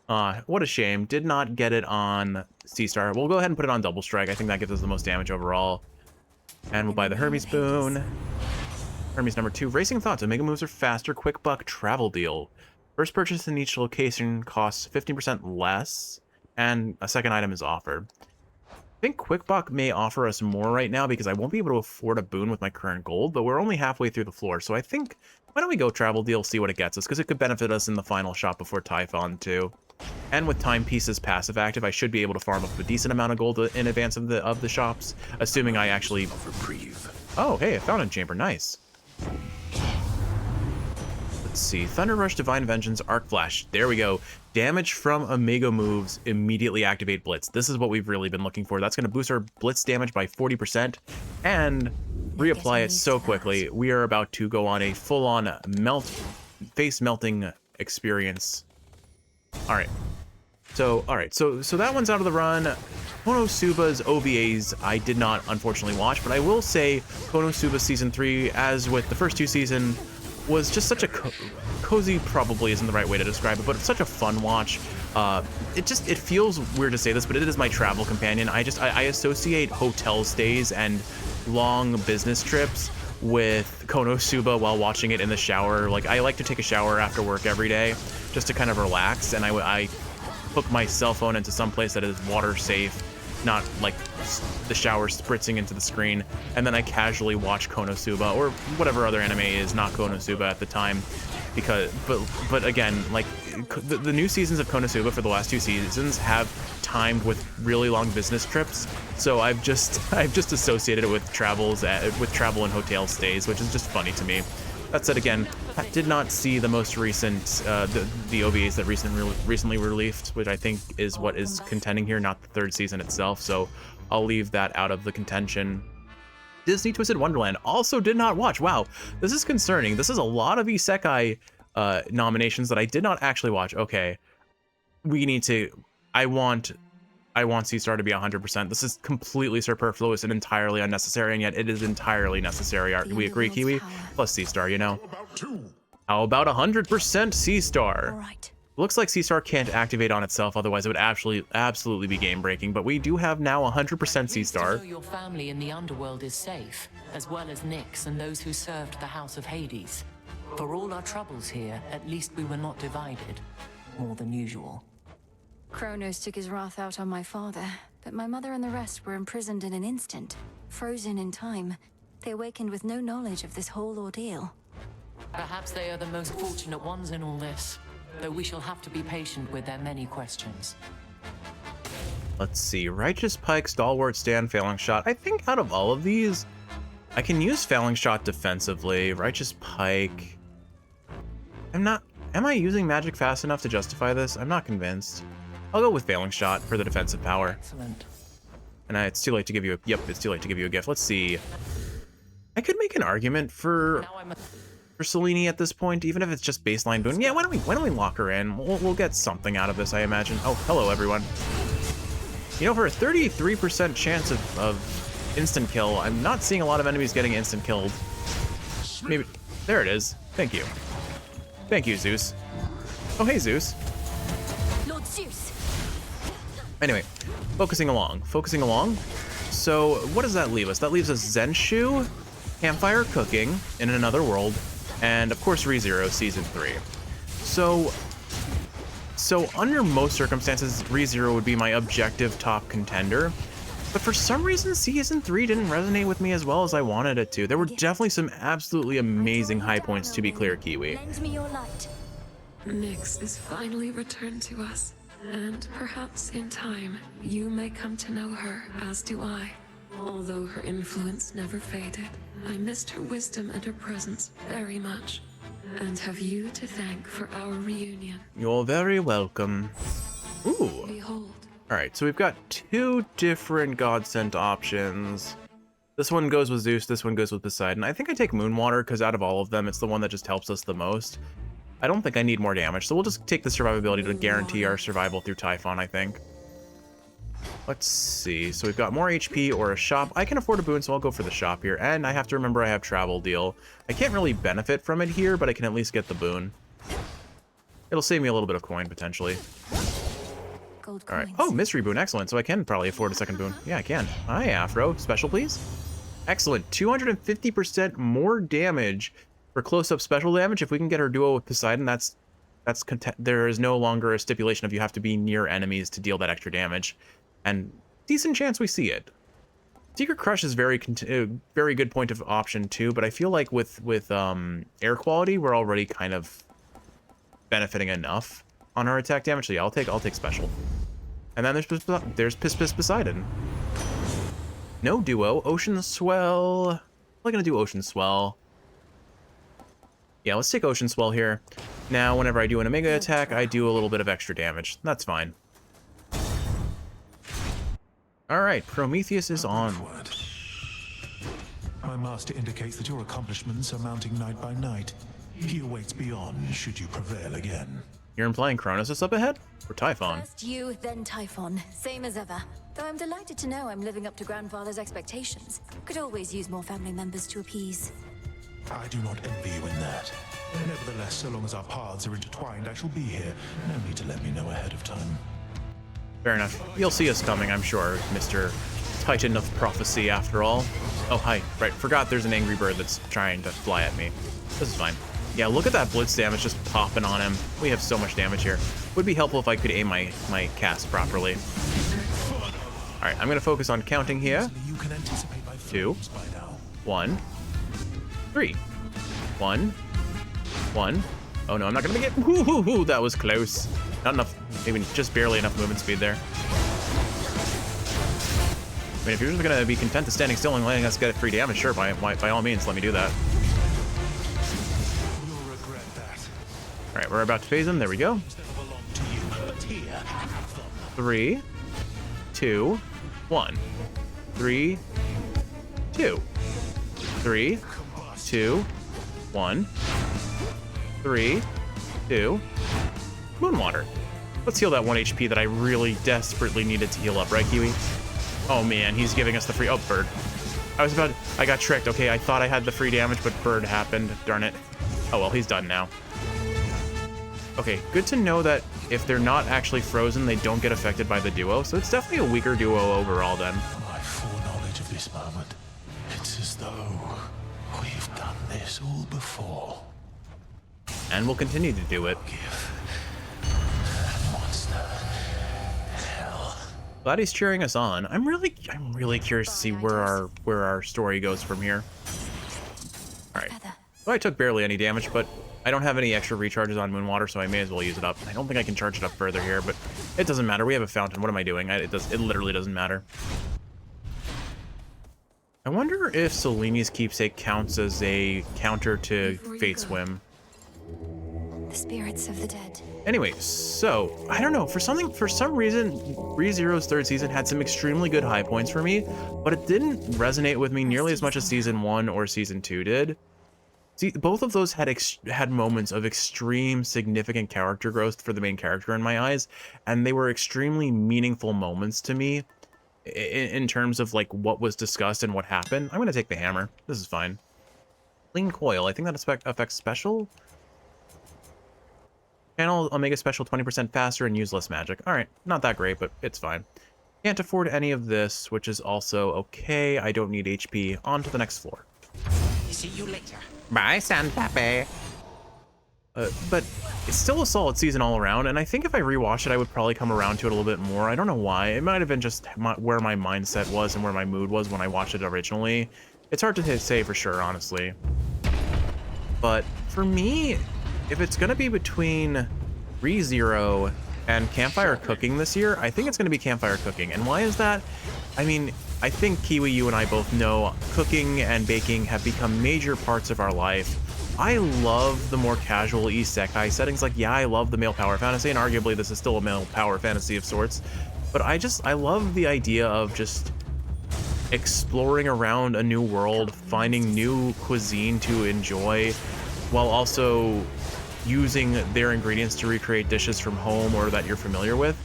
What a shame. Did not get it on C-Star. We'll go ahead and put it on Double Strike. I think that gives us the most damage overall. And we'll buy the Hermes boon. Hermes number 2. Racing Thoughts. Omega moves are faster. Quick buck travel deal. First purchase in each location costs 15% less, and a second item is offered. I think Quick Buck may offer us more right now because I won't be able to afford a boon with my current gold, but we're only halfway through the floor, so I think, why don't we go Travel Deal, see what it gets us, because it could benefit us in the final shop before Typhon too. And with Timepieces passive active, I should be able to farm up a decent amount of gold in advance of the shops, assuming I actually... Oh, hey, a Fountain Chamber, nice. Let's see, Thunder Rush, Divine Vengeance, Arc Flash, there we go. Damage from Omega moves immediately activate Blitz. This is what we've really been looking for. That's going to boost our Blitz damage by 40% and reapply it so quickly. We are about to go on a full-on face melting experience. All right, so that one's out of the run. Konosuba's OVAs I did not unfortunately watch, but I will say Konosuba Season 3, as with the first two seasons, was just such a cozy, probably isn't the right way to describe it, but it's such a fun watch. It feels weird to say this, but it is my travel companion. I associate hotel stays and long business trips with Konosuba while watching it in the shower. Like, I like to take a shower after work every day just to kind of relax, and I hook my cell phone into some place that is water safe, not like the shower spritzing into the screen, and then I casually watch Konosuba or whatever other anime is not Konosuba at the time, because but again, like, the new seasons of Konosuba for the last 2 seasons have timed with really long business trips, so I've just associated it with travel and hotel stays, which is just funny to me. That said, again, I did not see the most recent the OVAs that recently released, which I think is what is contending here, not the 3rd season itself. So I'll leave that out of the contention. Disney Twisted Wonderland also did not watch. Wow, this is concerning. This is a lot of isekai nominations that I did not actually watch. Okay, we need to. I want Sea Star to be 100%. This is completely superfluous and entirely unnecessary, and yet it is entirely necessary. We agree, Kiwi? Plus Sea Star, you know. How about 100% Sea Star? All right. Looks like Sea Star can't activate on itself, otherwise it would absolutely be game breaking. But we do have now 100% Sea Star. Your family in the underworld is safe, as well as Nyx and those who served the House of Hades. For all our troubles here, at least we were not divided, more than usual. Kronos took his wrath out on my father, but my mother and the rest were imprisoned in an instant, frozen in time. They awakened with no knowledge of this whole ordeal. Perhaps they are the most fortunate ones in all this, though we shall have to be patient with their many questions. Let's see, Righteous Pike, Stalwart Stand, Failing Shot. I think out of all of these, I can use Failing Shot defensively. Righteous Pike. Am I using magic fast enough to justify this? I'm not convinced. I'll go with Failing Shot for the defensive power. Excellent. And it's too late to give you a, it's too late to give you a gift. Let's see. I could make an argument for Selene at this point, even if it's just baseline boon. Yeah, why don't we lock her in? We'll get something out of this, I imagine. Oh, hello everyone. You know, for a 33% chance of instant kill, I'm not seeing a lot of enemies getting instant killed. Maybe there it is. Thank you. Thank you, Zeus. Oh, hey, Zeus. Lord Zeus. Anyway, focusing along. So what does that leave us? That leaves us Zenshu, Campfire Cooking in Another World, and of course ReZero Season 3. So under most circumstances, ReZero would be my objective top contender. But for some reason, Season 3 didn't resonate with me as well as I wanted it to. There were definitely some absolutely amazing high points, to be clear, Kiwi. Lend me your light. Nyx is finally returned to us, and perhaps in time, you may come to know her, as do I. Although her influence never faded, I missed her wisdom and her presence very much, and have you to thank for our reunion. You're very welcome. Ooh. Behold. Alright, so we've got 2 different God-sent options. This one goes with Zeus, this one goes with Poseidon. I think I take Moonwater, because out of all of them, it's the one that just helps us the most. I don't think I need more damage, so we'll just take the survivability to guarantee our survival through Typhon, I think. Let's see, so we've got more HP or a shop. I can afford a boon, so I'll go for the shop here. And I have to remember I have Travel Deal. I can't really benefit from it here, but I can at least get the boon. It'll save me a little bit of coin, potentially. Alright. Oh, Mystery Boon, excellent. So I can probably afford a second boon. Yeah, I can. Hi, Afro. Special, please? Excellent. 250% more damage for close-up special damage. If we can get our duo with Poseidon, there is no longer a stipulation of you have to be near enemies to deal that extra damage. And decent chance we see it. Secret Crush is very good point of option too, but I feel like with air quality, we're already kind of benefiting enough on our attack damage. So yeah, I'll take special. And then there's Piss Poseidon. No duo. Ocean Swell. I'm not gonna do Ocean Swell. Yeah, let's take Ocean Swell here. Now, whenever I do an Omega attack, I do a little bit of extra damage. That's fine. Alright, Prometheus is on. My master indicates that your accomplishments are mounting night by night. He awaits beyond, should you prevail again. You're implying Kronos is up ahead? Or Typhon? First you, then Typhon. Same as ever. Though I'm delighted to know I'm living up to Grandfather's expectations. Could always use more family members to appease. I do not envy you in that. Nevertheless, so long as our paths are intertwined, I shall be here. No need to let me know ahead of time. Fair enough. You'll see us coming, I'm sure, Mr. Titan of Prophecy, after all. Oh, hi. Right, forgot there's an angry bird that's trying to fly at me. This is fine. Yeah, look at that blitz damage just popping on him. We have so much damage here. Would be helpful if I could aim my cast properly. Alright, I'm going to focus on counting here. 2, 1, 3. 1, 1, Oh no, I'm not gonna make it. Woo, that was close. Not enough, maybe just barely enough movement speed there. I mean, if you're just gonna be content to standing still and letting us get free damage, sure, by all means, let me do that. You'll regret that. All right, we're about to phase him. There we go. 3, 2, 1. 3, 2. 3, 2, 1. 3, 2. Moonwater. Let's heal that 1 HP that I really desperately needed to heal up, right, Kiwi? Oh man, he's giving us the free. Oh, bird. I got tricked. Okay, I thought I had the free damage, but bird happened. Darn it. Oh well, he's done now. Okay, good to know that if they're not actually frozen, they don't get affected by the duo. So it's definitely a weaker duo overall then. My foreknowledge of this moment, it's as though we've done this all before. And we'll continue to do it. Glad he's cheering us on. I'm really curious to see where our story goes from here. All right. Well, I took barely any damage, but I don't have any extra recharges on Moonwater, so I may as well use it up. I don't think I can charge it up further here, but it doesn't matter. We have a fountain. What am I doing? It literally doesn't matter. I wonder if Seleni's keepsake counts as a counter to Fate Swim. The spirits of the dead. Anyway, so I don't know, for some reason, ReZero's third season had some extremely good high points for me, but it didn't resonate with me nearly as much as season 1 or season 2 did. See, both of those had moments of extreme significant character growth for the main character in my eyes, and they were extremely meaningful moments to me in terms of like what was discussed and what happened. I'm gonna take the hammer. This is fine. Clean coil. I think that affects special. Channel Omega Special 20% faster and use less magic. All right, not that great, but it's fine. Can't afford any of this, which is also okay. I don't need HP. On to the next floor. See you later. Bye, Sandpappy. But it's still a solid season all around, and I think if I rewatch it, I would probably come around to it a little bit more. I don't know why. It might have been just where my mindset was and where my mood was when I watched it originally. It's hard to say for sure, honestly. But for me, if it's going to be between ReZero and Campfire Cooking this year, I think it's going to be Campfire Cooking. And why is that? I mean, I think Kiwi, you and I both know cooking and baking have become major parts of our life. I love the more casual isekai settings. Like, yeah, I love the male power fantasy, and arguably this is still a male power fantasy of sorts. But I love the idea of just exploring around a new world, finding new cuisine to enjoy, while also using their ingredients to recreate dishes from home or that you're familiar with.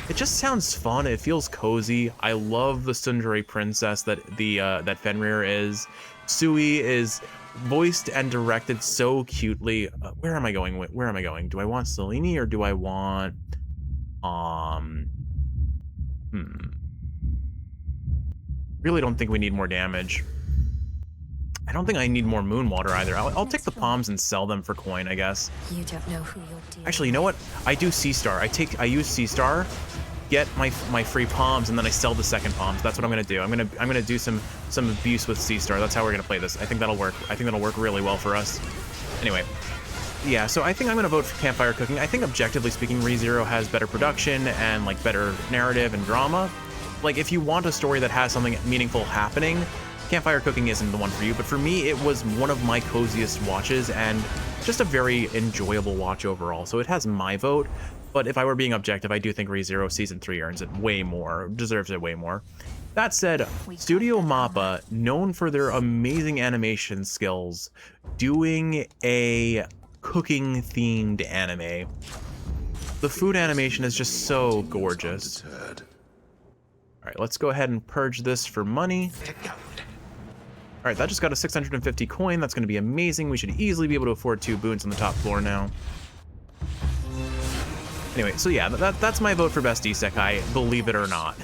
It just sounds fun. It feels cozy. I love the tsundere princess that that Fenrir is. Sui is voiced and directed so cutely. Where am I going? Where am I going? Do I want Selene or do I want Really don't think we need more damage. I don't think I need more Moonwater either. I'll take the palms and sell them for coin, I guess. You don't know who you're dealing. Actually, you know what? I do C-Star. I use C-Star, get my free palms, and then I sell the second palms. That's what I'm gonna do. I'm gonna do some abuse with C-Star. That's how we're gonna play this. I think that'll work. I think that'll work really well for us. Anyway, yeah. So I think I'm gonna vote for Campfire Cooking. I think objectively speaking, ReZero has better production and like better narrative and drama. Like if you want a story that has something meaningful happening, Campfire Cooking isn't the one for you, but for me, it was one of my coziest watches and just a very enjoyable watch overall. So it has my vote, but if I were being objective, I do think ReZero Season 3 earns it way more, deserves it way more. That said, Studio Mappa, known for their amazing animation skills, doing a cooking-themed anime. The food animation is just so gorgeous. All right, let's go ahead and purge this for money. All right, that just got a 650 coin. That's going to be amazing. We should easily be able to afford 2 boons on the top floor now. Anyway, so yeah, that's my vote for best isekai, believe it or not.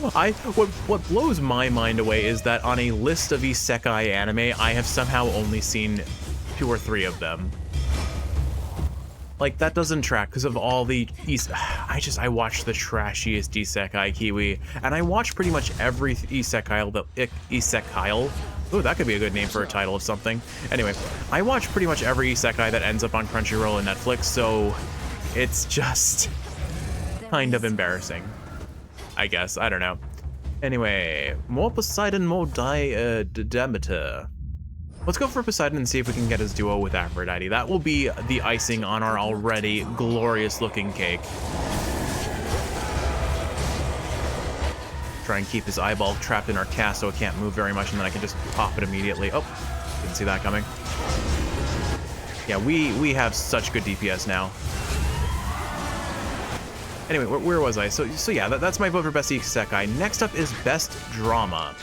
What blows my mind away is that on a list of isekai anime, I have somehow only seen 2 or 3 of them. Like, that doesn't track because of all the I watch the trashiest isekai, Kiwi, and I watch pretty much every isekai Ooh, that could be a good name for a title of something. Anyway, I watch pretty much every isekai that ends up on Crunchyroll and Netflix, so it's just kind of embarrassing, I guess. I don't know. Anyway, more Poseidon, more Demeter. Let's go for Poseidon and see if we can get his duo with Aphrodite. That will be the icing on our already glorious-looking cake. Try and keep his eyeball trapped in our cast so it can't move very much, and then I can just pop it immediately. Oh, didn't see that coming. Yeah, we have such good DPS now. Anyway, where was I? So yeah, that's my vote for Best Isekai. Next up is Best Drama.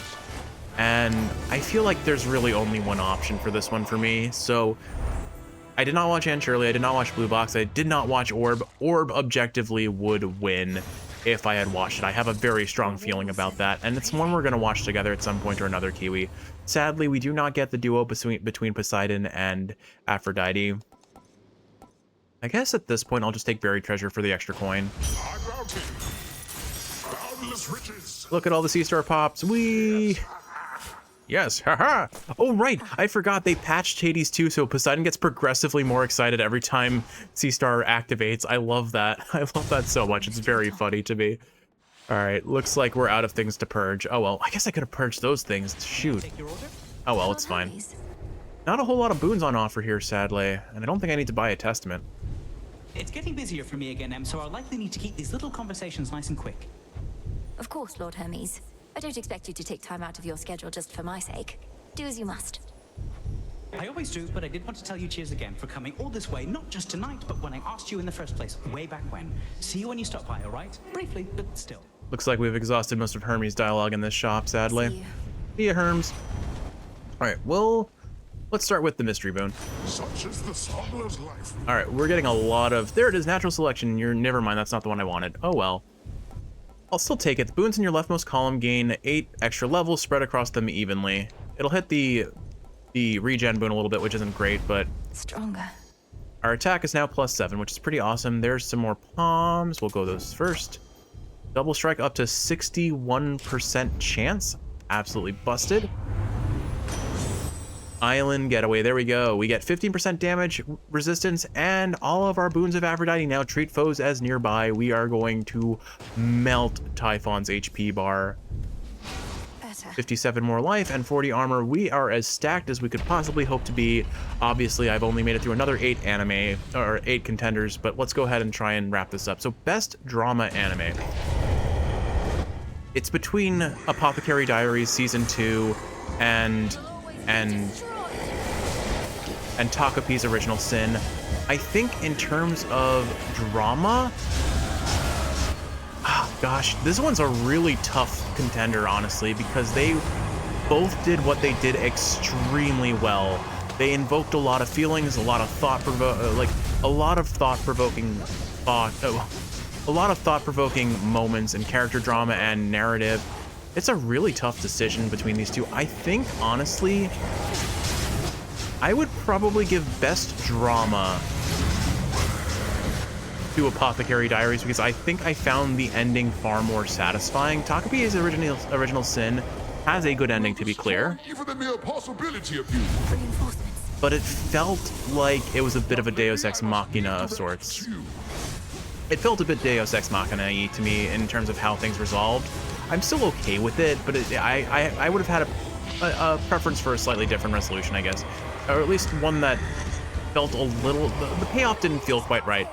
And I feel like there's really only one option for this one for me. So I did not watch Anne Shirley, I did not watch Blue Box, I did not watch Orb. Orb objectively would win if I had watched it. I have a very strong feeling about that, and it's one we're going to watch together at some point or another, Kiwi. Sadly, we do not get the duo between Poseidon and Aphrodite. I guess at this point, I'll just take Buried Treasure for the extra coin. Look at all the C-Star pops. Whee! Yes, haha! Oh, right! I forgot they patched Hades 2, so Poseidon gets progressively more excited every time C-Star activates. I love that. I love that so much. It's very funny to me. Alright, looks like we're out of things to purge. Oh well, I guess I could have purged those things. Shoot. Oh well, it's fine. Not a whole lot of boons on offer here, sadly, and I don't think I need to buy a testament. It's getting busier for me again, Em, so I'll likely need to keep these little conversations nice and quick. Of course, Lord Hermes. I don't expect you to take time out of your schedule just for my sake. Do as you must. I always do, but I did want to tell you cheers again for coming all this way, not just tonight, but when I asked you in the first place, way back when. See you when you stop by, all right? Briefly, but still. Looks like we've exhausted most of Hermes' dialogue in this shop, sadly. See ya, Herms. Alright, well, let's start with the mystery boon. Such is the smuggler's life. Alright, we're getting a lot of... There it is, natural selection. Never mind, that's not the one I wanted. Oh well. I'll still take it. The boons in your leftmost column gain 8 extra levels spread across them evenly. It'll hit the regen boon a little bit, which isn't great, but... Stronger. Our attack is now +7, which is pretty awesome. There's some more palms. We'll go those first. Double strike up to 61% chance. Absolutely busted. Island getaway, there we go. We get 15% damage resistance, and all of our boons of Aphrodite now treat foes as nearby. We are going to melt Typhon's HP bar. 57 more life and 40 armor. We are as stacked as we could possibly hope to be. Obviously, I've only made it through another 8 contenders, but let's go ahead and try and wrap this up. So, best drama anime. It's between Apothecary Diaries Season 2 and Takapi's Original Sin. I think in terms of drama, gosh, this one's a really tough contender, honestly, because they both did what they did extremely well. They invoked a lot of feelings, a lot of thought-provoking moments in character drama and narrative. It's a really tough decision between these two. I think, honestly, I would probably give best drama to Apothecary Diaries because I think I found the ending far more satisfying. Takapi's Original Sin has a good ending, to be clear, Even the mere possibility of you. but it felt like it was a bit of a Deus Ex Machina of sorts. It felt a bit Deus Ex Machina-y to me in terms of how things resolved. I'm still okay with it, but I would have had a preference for a slightly different resolution, I guess. Or at least one that felt a little... The payoff didn't feel quite right.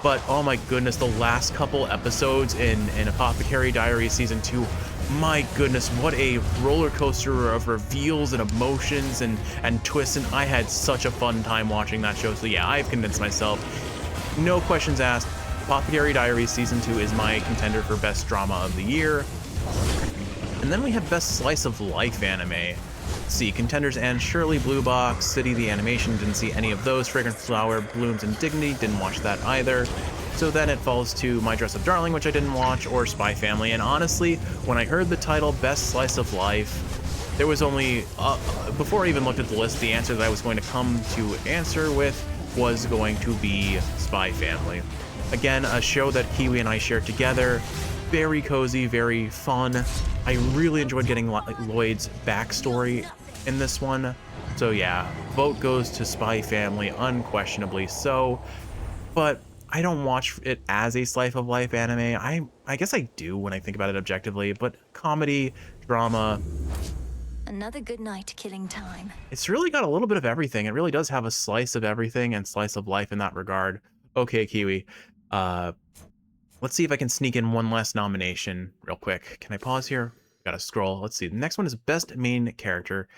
But, oh my goodness, the last couple episodes in Apothecary Diaries Season 2, my goodness, what a roller coaster of reveals and emotions and twists, and I had such a fun time watching that show. So yeah, I've convinced myself. No questions asked. Apothecary Diaries Season 2 is my contender for Best Drama of the Year. And then we have Best Slice of Life Anime. Let's see, contenders Anne Shirley, Blue Box, City the Animation, didn't see any of those. Fragrant Flower, Blooms and Dignity, didn't watch that either. So then it falls to My Dress Up Darling, which I didn't watch, or Spy Family. And honestly, when I heard the title Best Slice of Life, there was only, before I even looked at the list, the answer that I was going to come to answer with was going to be Spy Family. Again, a show that Kiwi and I shared together. Very cozy, very fun. I really enjoyed getting Lloyd's backstory in this one. So yeah, vote goes to Spy Family, unquestionably so. But I don't watch it as a slice of life anime. I guess I do when I think about it objectively, but comedy, drama, Another good night killing time. it's really got a little bit of everything. It really does have a slice of everything and slice of life in that regard. Okay, Kiwi. Let's see if I can sneak in one last nomination real quick. Can I pause here? Gotta scroll. Let's see. The next one is Best Main Character.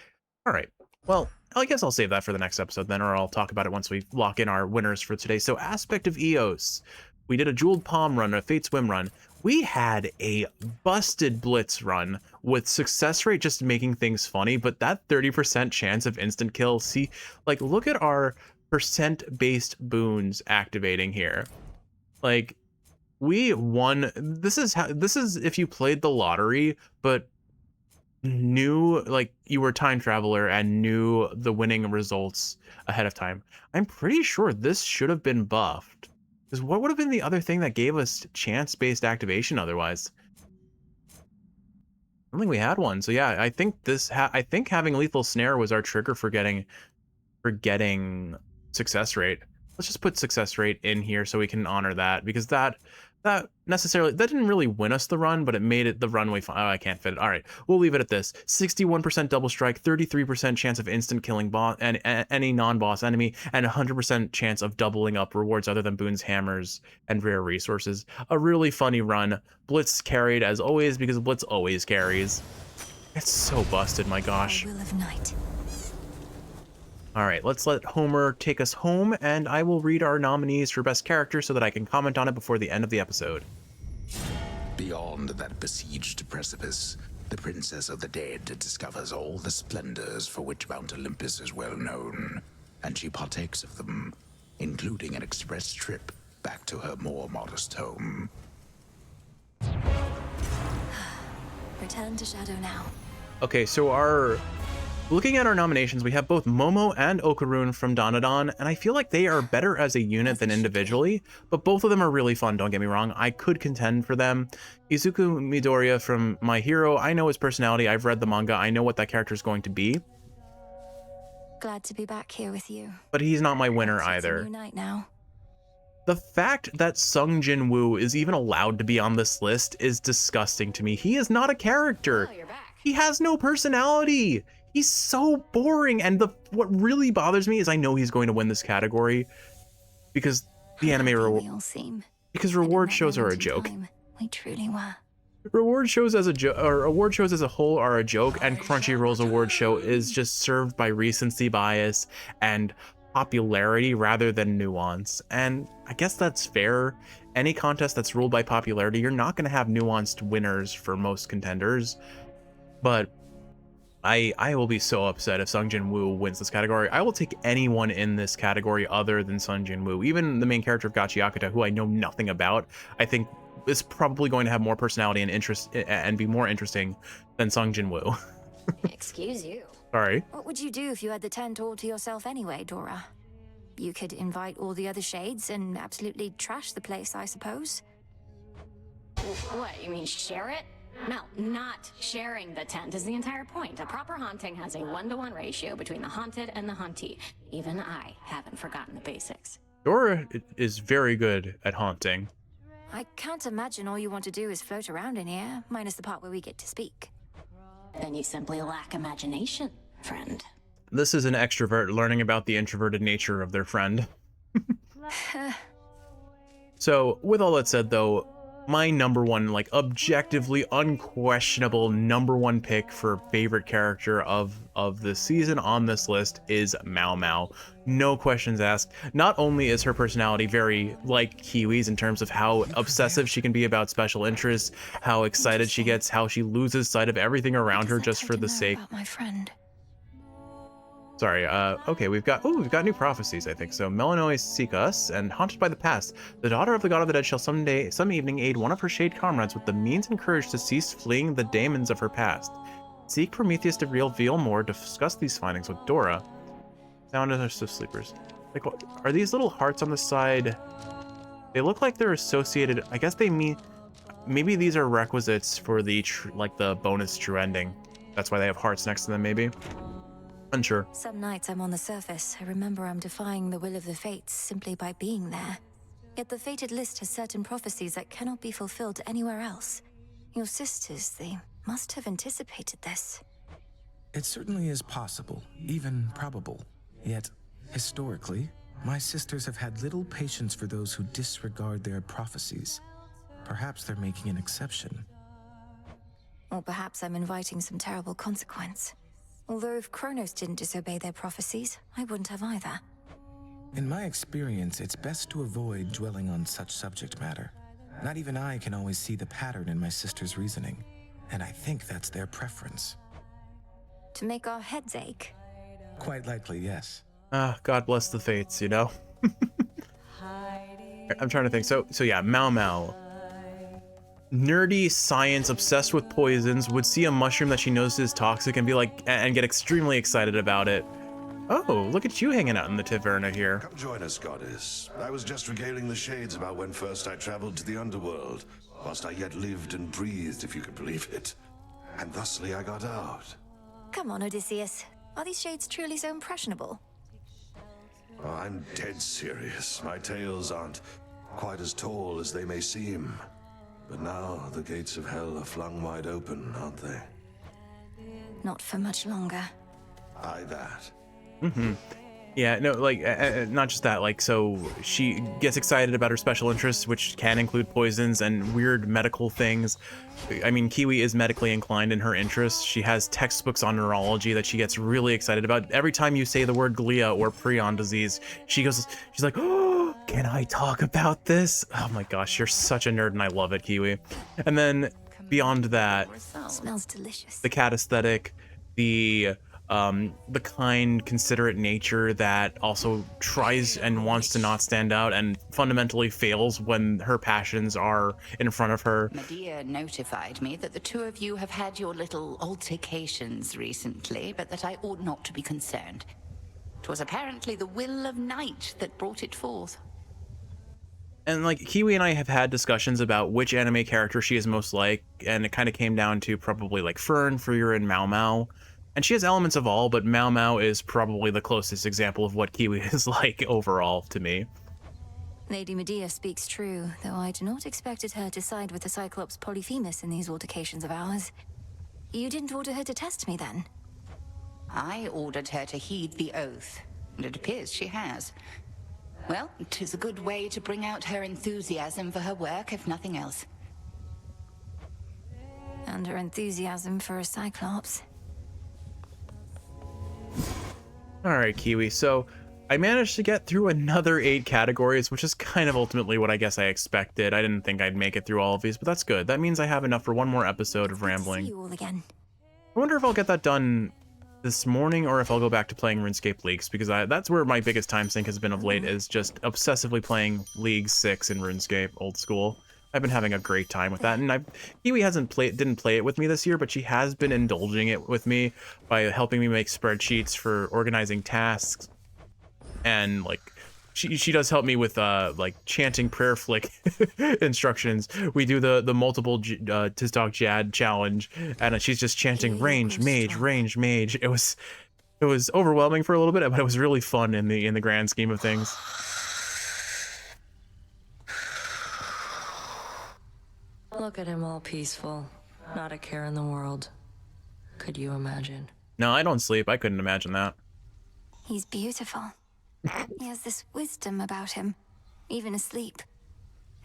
All right. Well, I guess I'll save that for the next episode then, or I'll talk about it once we lock in our winners for today. So Aspect of Eos. We did a Jeweled Palm run, a Fate Swim run. We had a busted Blitz run with success rate just making things funny, but that 30% chance of instant kill, see, like, look at our percent-based boons activating here. Like, we won. This is if you played the lottery, but knew, like, you were a time traveler and knew the winning results ahead of time. I'm pretty sure this should have been buffed. Because what would have been the other thing that gave us chance-based activation otherwise? I don't think we had one. So yeah, I think I think having Lethal Snare was our trigger for getting success rate. Let's just put success rate in here so we can honor that, because that didn't really win us the run, but it made it the runway fun. Oh, I can't fit it. All right, we'll leave it at this. 61% double strike, 33% chance of instant killing boss and any non-boss enemy, and 100% chance of doubling up rewards other than boons, hammers, and rare resources. A really funny run. Blitz carried as always, because Blitz always carries. It's so busted, my gosh. Will of night. All right, let's let Homer take us home, and I will read our nominees for Best Character so that I can comment on it before the end of the episode. Beyond that besieged precipice, the Princess of the Dead discovers all the splendors for which Mount Olympus is well known, and she partakes of them, including an express trip back to her more modest home. Return to Shadow now. Okay, so looking at our nominations, we have both Momo and Okarun from Danadon, and I feel like they are better as a unit than individually, but both of them are really fun, don't get me wrong. I could contend for them. Izuku Midoriya from My Hero, I know his personality, I've read the manga, I know what that character is going to be. Glad to be back here with you. But he's not my winner It's a either. new night now. The fact that Sung Jin Woo is even allowed to be on this list is disgusting to me. He is not a character. He has no personality. He's so boring, and what really bothers me is I know he's going to win this category because the anime reward shows are a joke. We truly were. Reward shows as award shows as a whole are a joke, and Crunchyroll's award show is just served by recency bias and popularity rather than nuance. And I guess that's fair. Any contest that's ruled by popularity, you're not going to have nuanced winners for most contenders. But I will be so upset if Sung Jin Woo wins this category. I will take anyone in this category other than Sung Jin Woo. Even the main character of Gachi Yakuta, who I know nothing about, I think is probably going to have more personality and interest and be more interesting than Sung Jin Woo. Excuse you. Sorry. What would you do if you had the tent all to yourself anyway, Dora? You could invite all the other shades and absolutely trash the place, I suppose. What, you mean share it? No, not sharing the tent is the entire point. A proper haunting has a 1-to-1 ratio between the haunted and the hauntee. Even I haven't forgotten the basics. Dora is very good at haunting. I can't imagine all you want to do is float around in here, minus the part where we get to speak. Then you simply lack imagination, friend. This is an extrovert learning about the introverted nature of their friend. So, with all that said though, my number one, like objectively unquestionable number one pick for favorite character of this season on this list is Mao Mao. No questions asked. Not only is her personality very like Kiwi's in terms of how obsessive she can be about special interests, how excited she gets, how she loses sight of everything around her just for the sake. My friend. Sorry, okay, we've got new prophecies, I think. So, Melanoe seek us, and haunted by the past, the daughter of the god of the dead shall some evening aid one of her shade comrades with the means and courage to cease fleeing the daemons of her past. Seek Prometheus to reveal more, discuss these findings with Dora. Sound of sleepers. Like, what, are these little hearts on the side? They look like they're associated, I guess they mean, maybe these are requisites for the, like the bonus true ending. That's why they have hearts next to them, maybe. Unsure. Some nights I'm on the surface, I remember I'm defying the will of the fates simply by being there. Yet the fated list has certain prophecies that cannot be fulfilled anywhere else. Your sisters, they must have anticipated this. It certainly is possible, even probable. Yet, historically, my sisters have had little patience for those who disregard their prophecies. Perhaps they're making an exception. Or perhaps I'm inviting some terrible consequence. Although if Kronos didn't disobey their prophecies, I wouldn't have either. In my experience, it's best to avoid dwelling on such subject matter. Not even I can always see the pattern in my sister's reasoning, and I think that's their preference. To make our heads ache? Quite likely, yes. God bless the fates, you know? I'm trying to think. So yeah, Mau Mau. Nerdy science, obsessed with poisons, would see a mushroom that she knows is toxic and be like, and get extremely excited about it. Oh, look at you hanging out in the taverna here. Come join us, goddess. I was just regaling the shades about when first I traveled to the underworld, whilst I yet lived and breathed, if you could believe it. And thusly I got out. Come on, Odysseus. Are these shades truly so impressionable? Oh, I'm dead serious. My tales aren't quite as tall as they may seem. But now the gates of hell are flung wide open, aren't they? Not for much longer. Aye, that. Mm-hmm. Yeah, no, like, not just that, like, so she gets excited about her special interests, which can include poisons and weird medical things. I mean, Kiwi is medically inclined in her interests. She has textbooks on neurology that she gets really excited about. Every time you say the word glia or prion disease, she's like, oh, can I talk about this? Oh my gosh, you're such a nerd and I love it, Kiwi. And then beyond that, smells delicious. the cat aesthetic, the kind, considerate nature that also tries and wants to not stand out and fundamentally fails when her passions are in front of her. Medea notified me that the two of you have had your little altercations recently, but that I ought not to be concerned. 'Twas apparently the will of Night that brought it forth. And like Kiwi and I have had discussions about which anime character she is most like, and it kind of came down to probably like Fern, Frieren, and Mau Mau. And she has elements of all, but Mau Mau is probably the closest example of what Kiwi is like overall to me. Lady Medea speaks true, though I do not expected her to side with the Cyclops Polyphemus in these altercations of ours. You didn't order her to test me then? I ordered her to heed the oath, and it appears she has. Well, 'tis a good way to bring out her enthusiasm for her work, if nothing else. And her enthusiasm for a Cyclops. All right, Kiwi. So I managed to get through another 8 categories, which is kind of ultimately what I guess I expected. I didn't think I'd make it through all of these, but that's good. That means I have enough for one more episode of rambling. See you all again. I wonder if I'll get that done this morning or if I'll go back to playing RuneScape Leagues, because that's where my biggest time sink has been of late, is just obsessively playing League 6 in RuneScape, old school. I've been having a great time with that, and Kiwi didn't play it with me this year, but she has been indulging it with me by helping me make spreadsheets for organizing tasks, and like she does help me with like chanting prayer flick instructions. We do the multiple Tisdog Jad challenge, and she's just chanting range mage, range mage. It was overwhelming for a little bit, but it was really fun in the grand scheme of things. Look at him all peaceful, not a care in the world. Could you imagine? No, I don't sleep. I couldn't imagine that. He's beautiful. He has this wisdom about him, even asleep.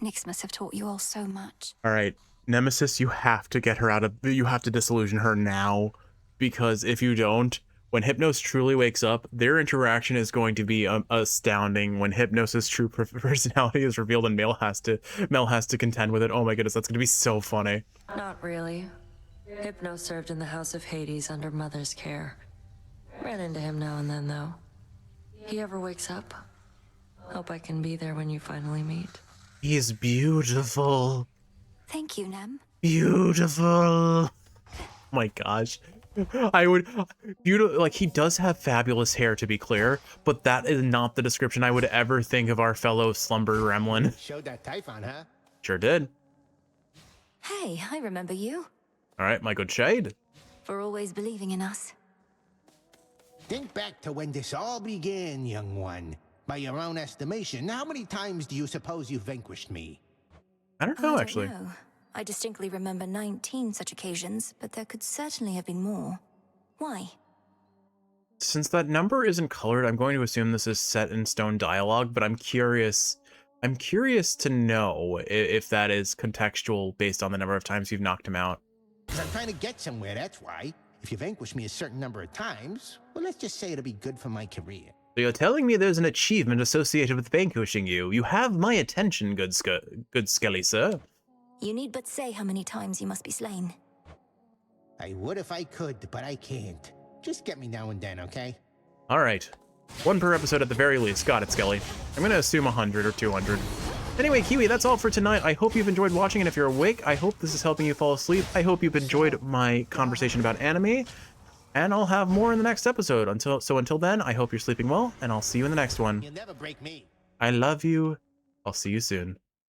Nyx must have taught you all so much. All right, Nemesis, you have to get her out of. You have to disillusion her now, because if you don't, when Hypnos truly wakes up, their interaction is going to be astounding. When Hypnos' true personality is revealed and Mel has to contend with it. Oh my goodness, that's going to be so funny. Not really. Hypno served in the House of Hades under Mother's care. Ran into him now and then, though. He ever wakes up? Hope I can be there when you finally meet. He's beautiful. Thank you, Nem. Beautiful. Oh my gosh. I would like, he does have fabulous hair, to be clear, but that is not the description I would ever think of our fellow slumber gremlin. Showed that Typhon, huh? Sure did. Hey, I remember you. All right, my good shade. For always believing in us. Think back to when this all began, young one. By your own estimation, how many times do you suppose you vanquished me? I don't know, actually. No. I distinctly remember 19 such occasions, but there could certainly have been more. Why? Since that number isn't colored, I'm going to assume this is set in stone dialogue, but I'm curious to know if that is contextual based on the number of times you've knocked him out. Because I'm trying to get somewhere, that's why. If you vanquish me a certain number of times, well, let's just say it'll be good for my career. So you're telling me there's an achievement associated with vanquishing you. You have my attention, good Skelly, sir. You need but say how many times you must be slain. I would if I could, but I can't. Just get me now and then, okay? All right. 1 per episode at the very least. Got it, Skelly. I'm going to assume 100 or 200. Anyway, Kiwi, that's all for tonight. I hope you've enjoyed watching, and if you're awake, I hope this is helping you fall asleep. I hope you've enjoyed my conversation about anime, and I'll have more in the next episode. Until then, I hope you're sleeping well, and I'll see you in the next one. You'll never break me. I love you. I'll see you soon.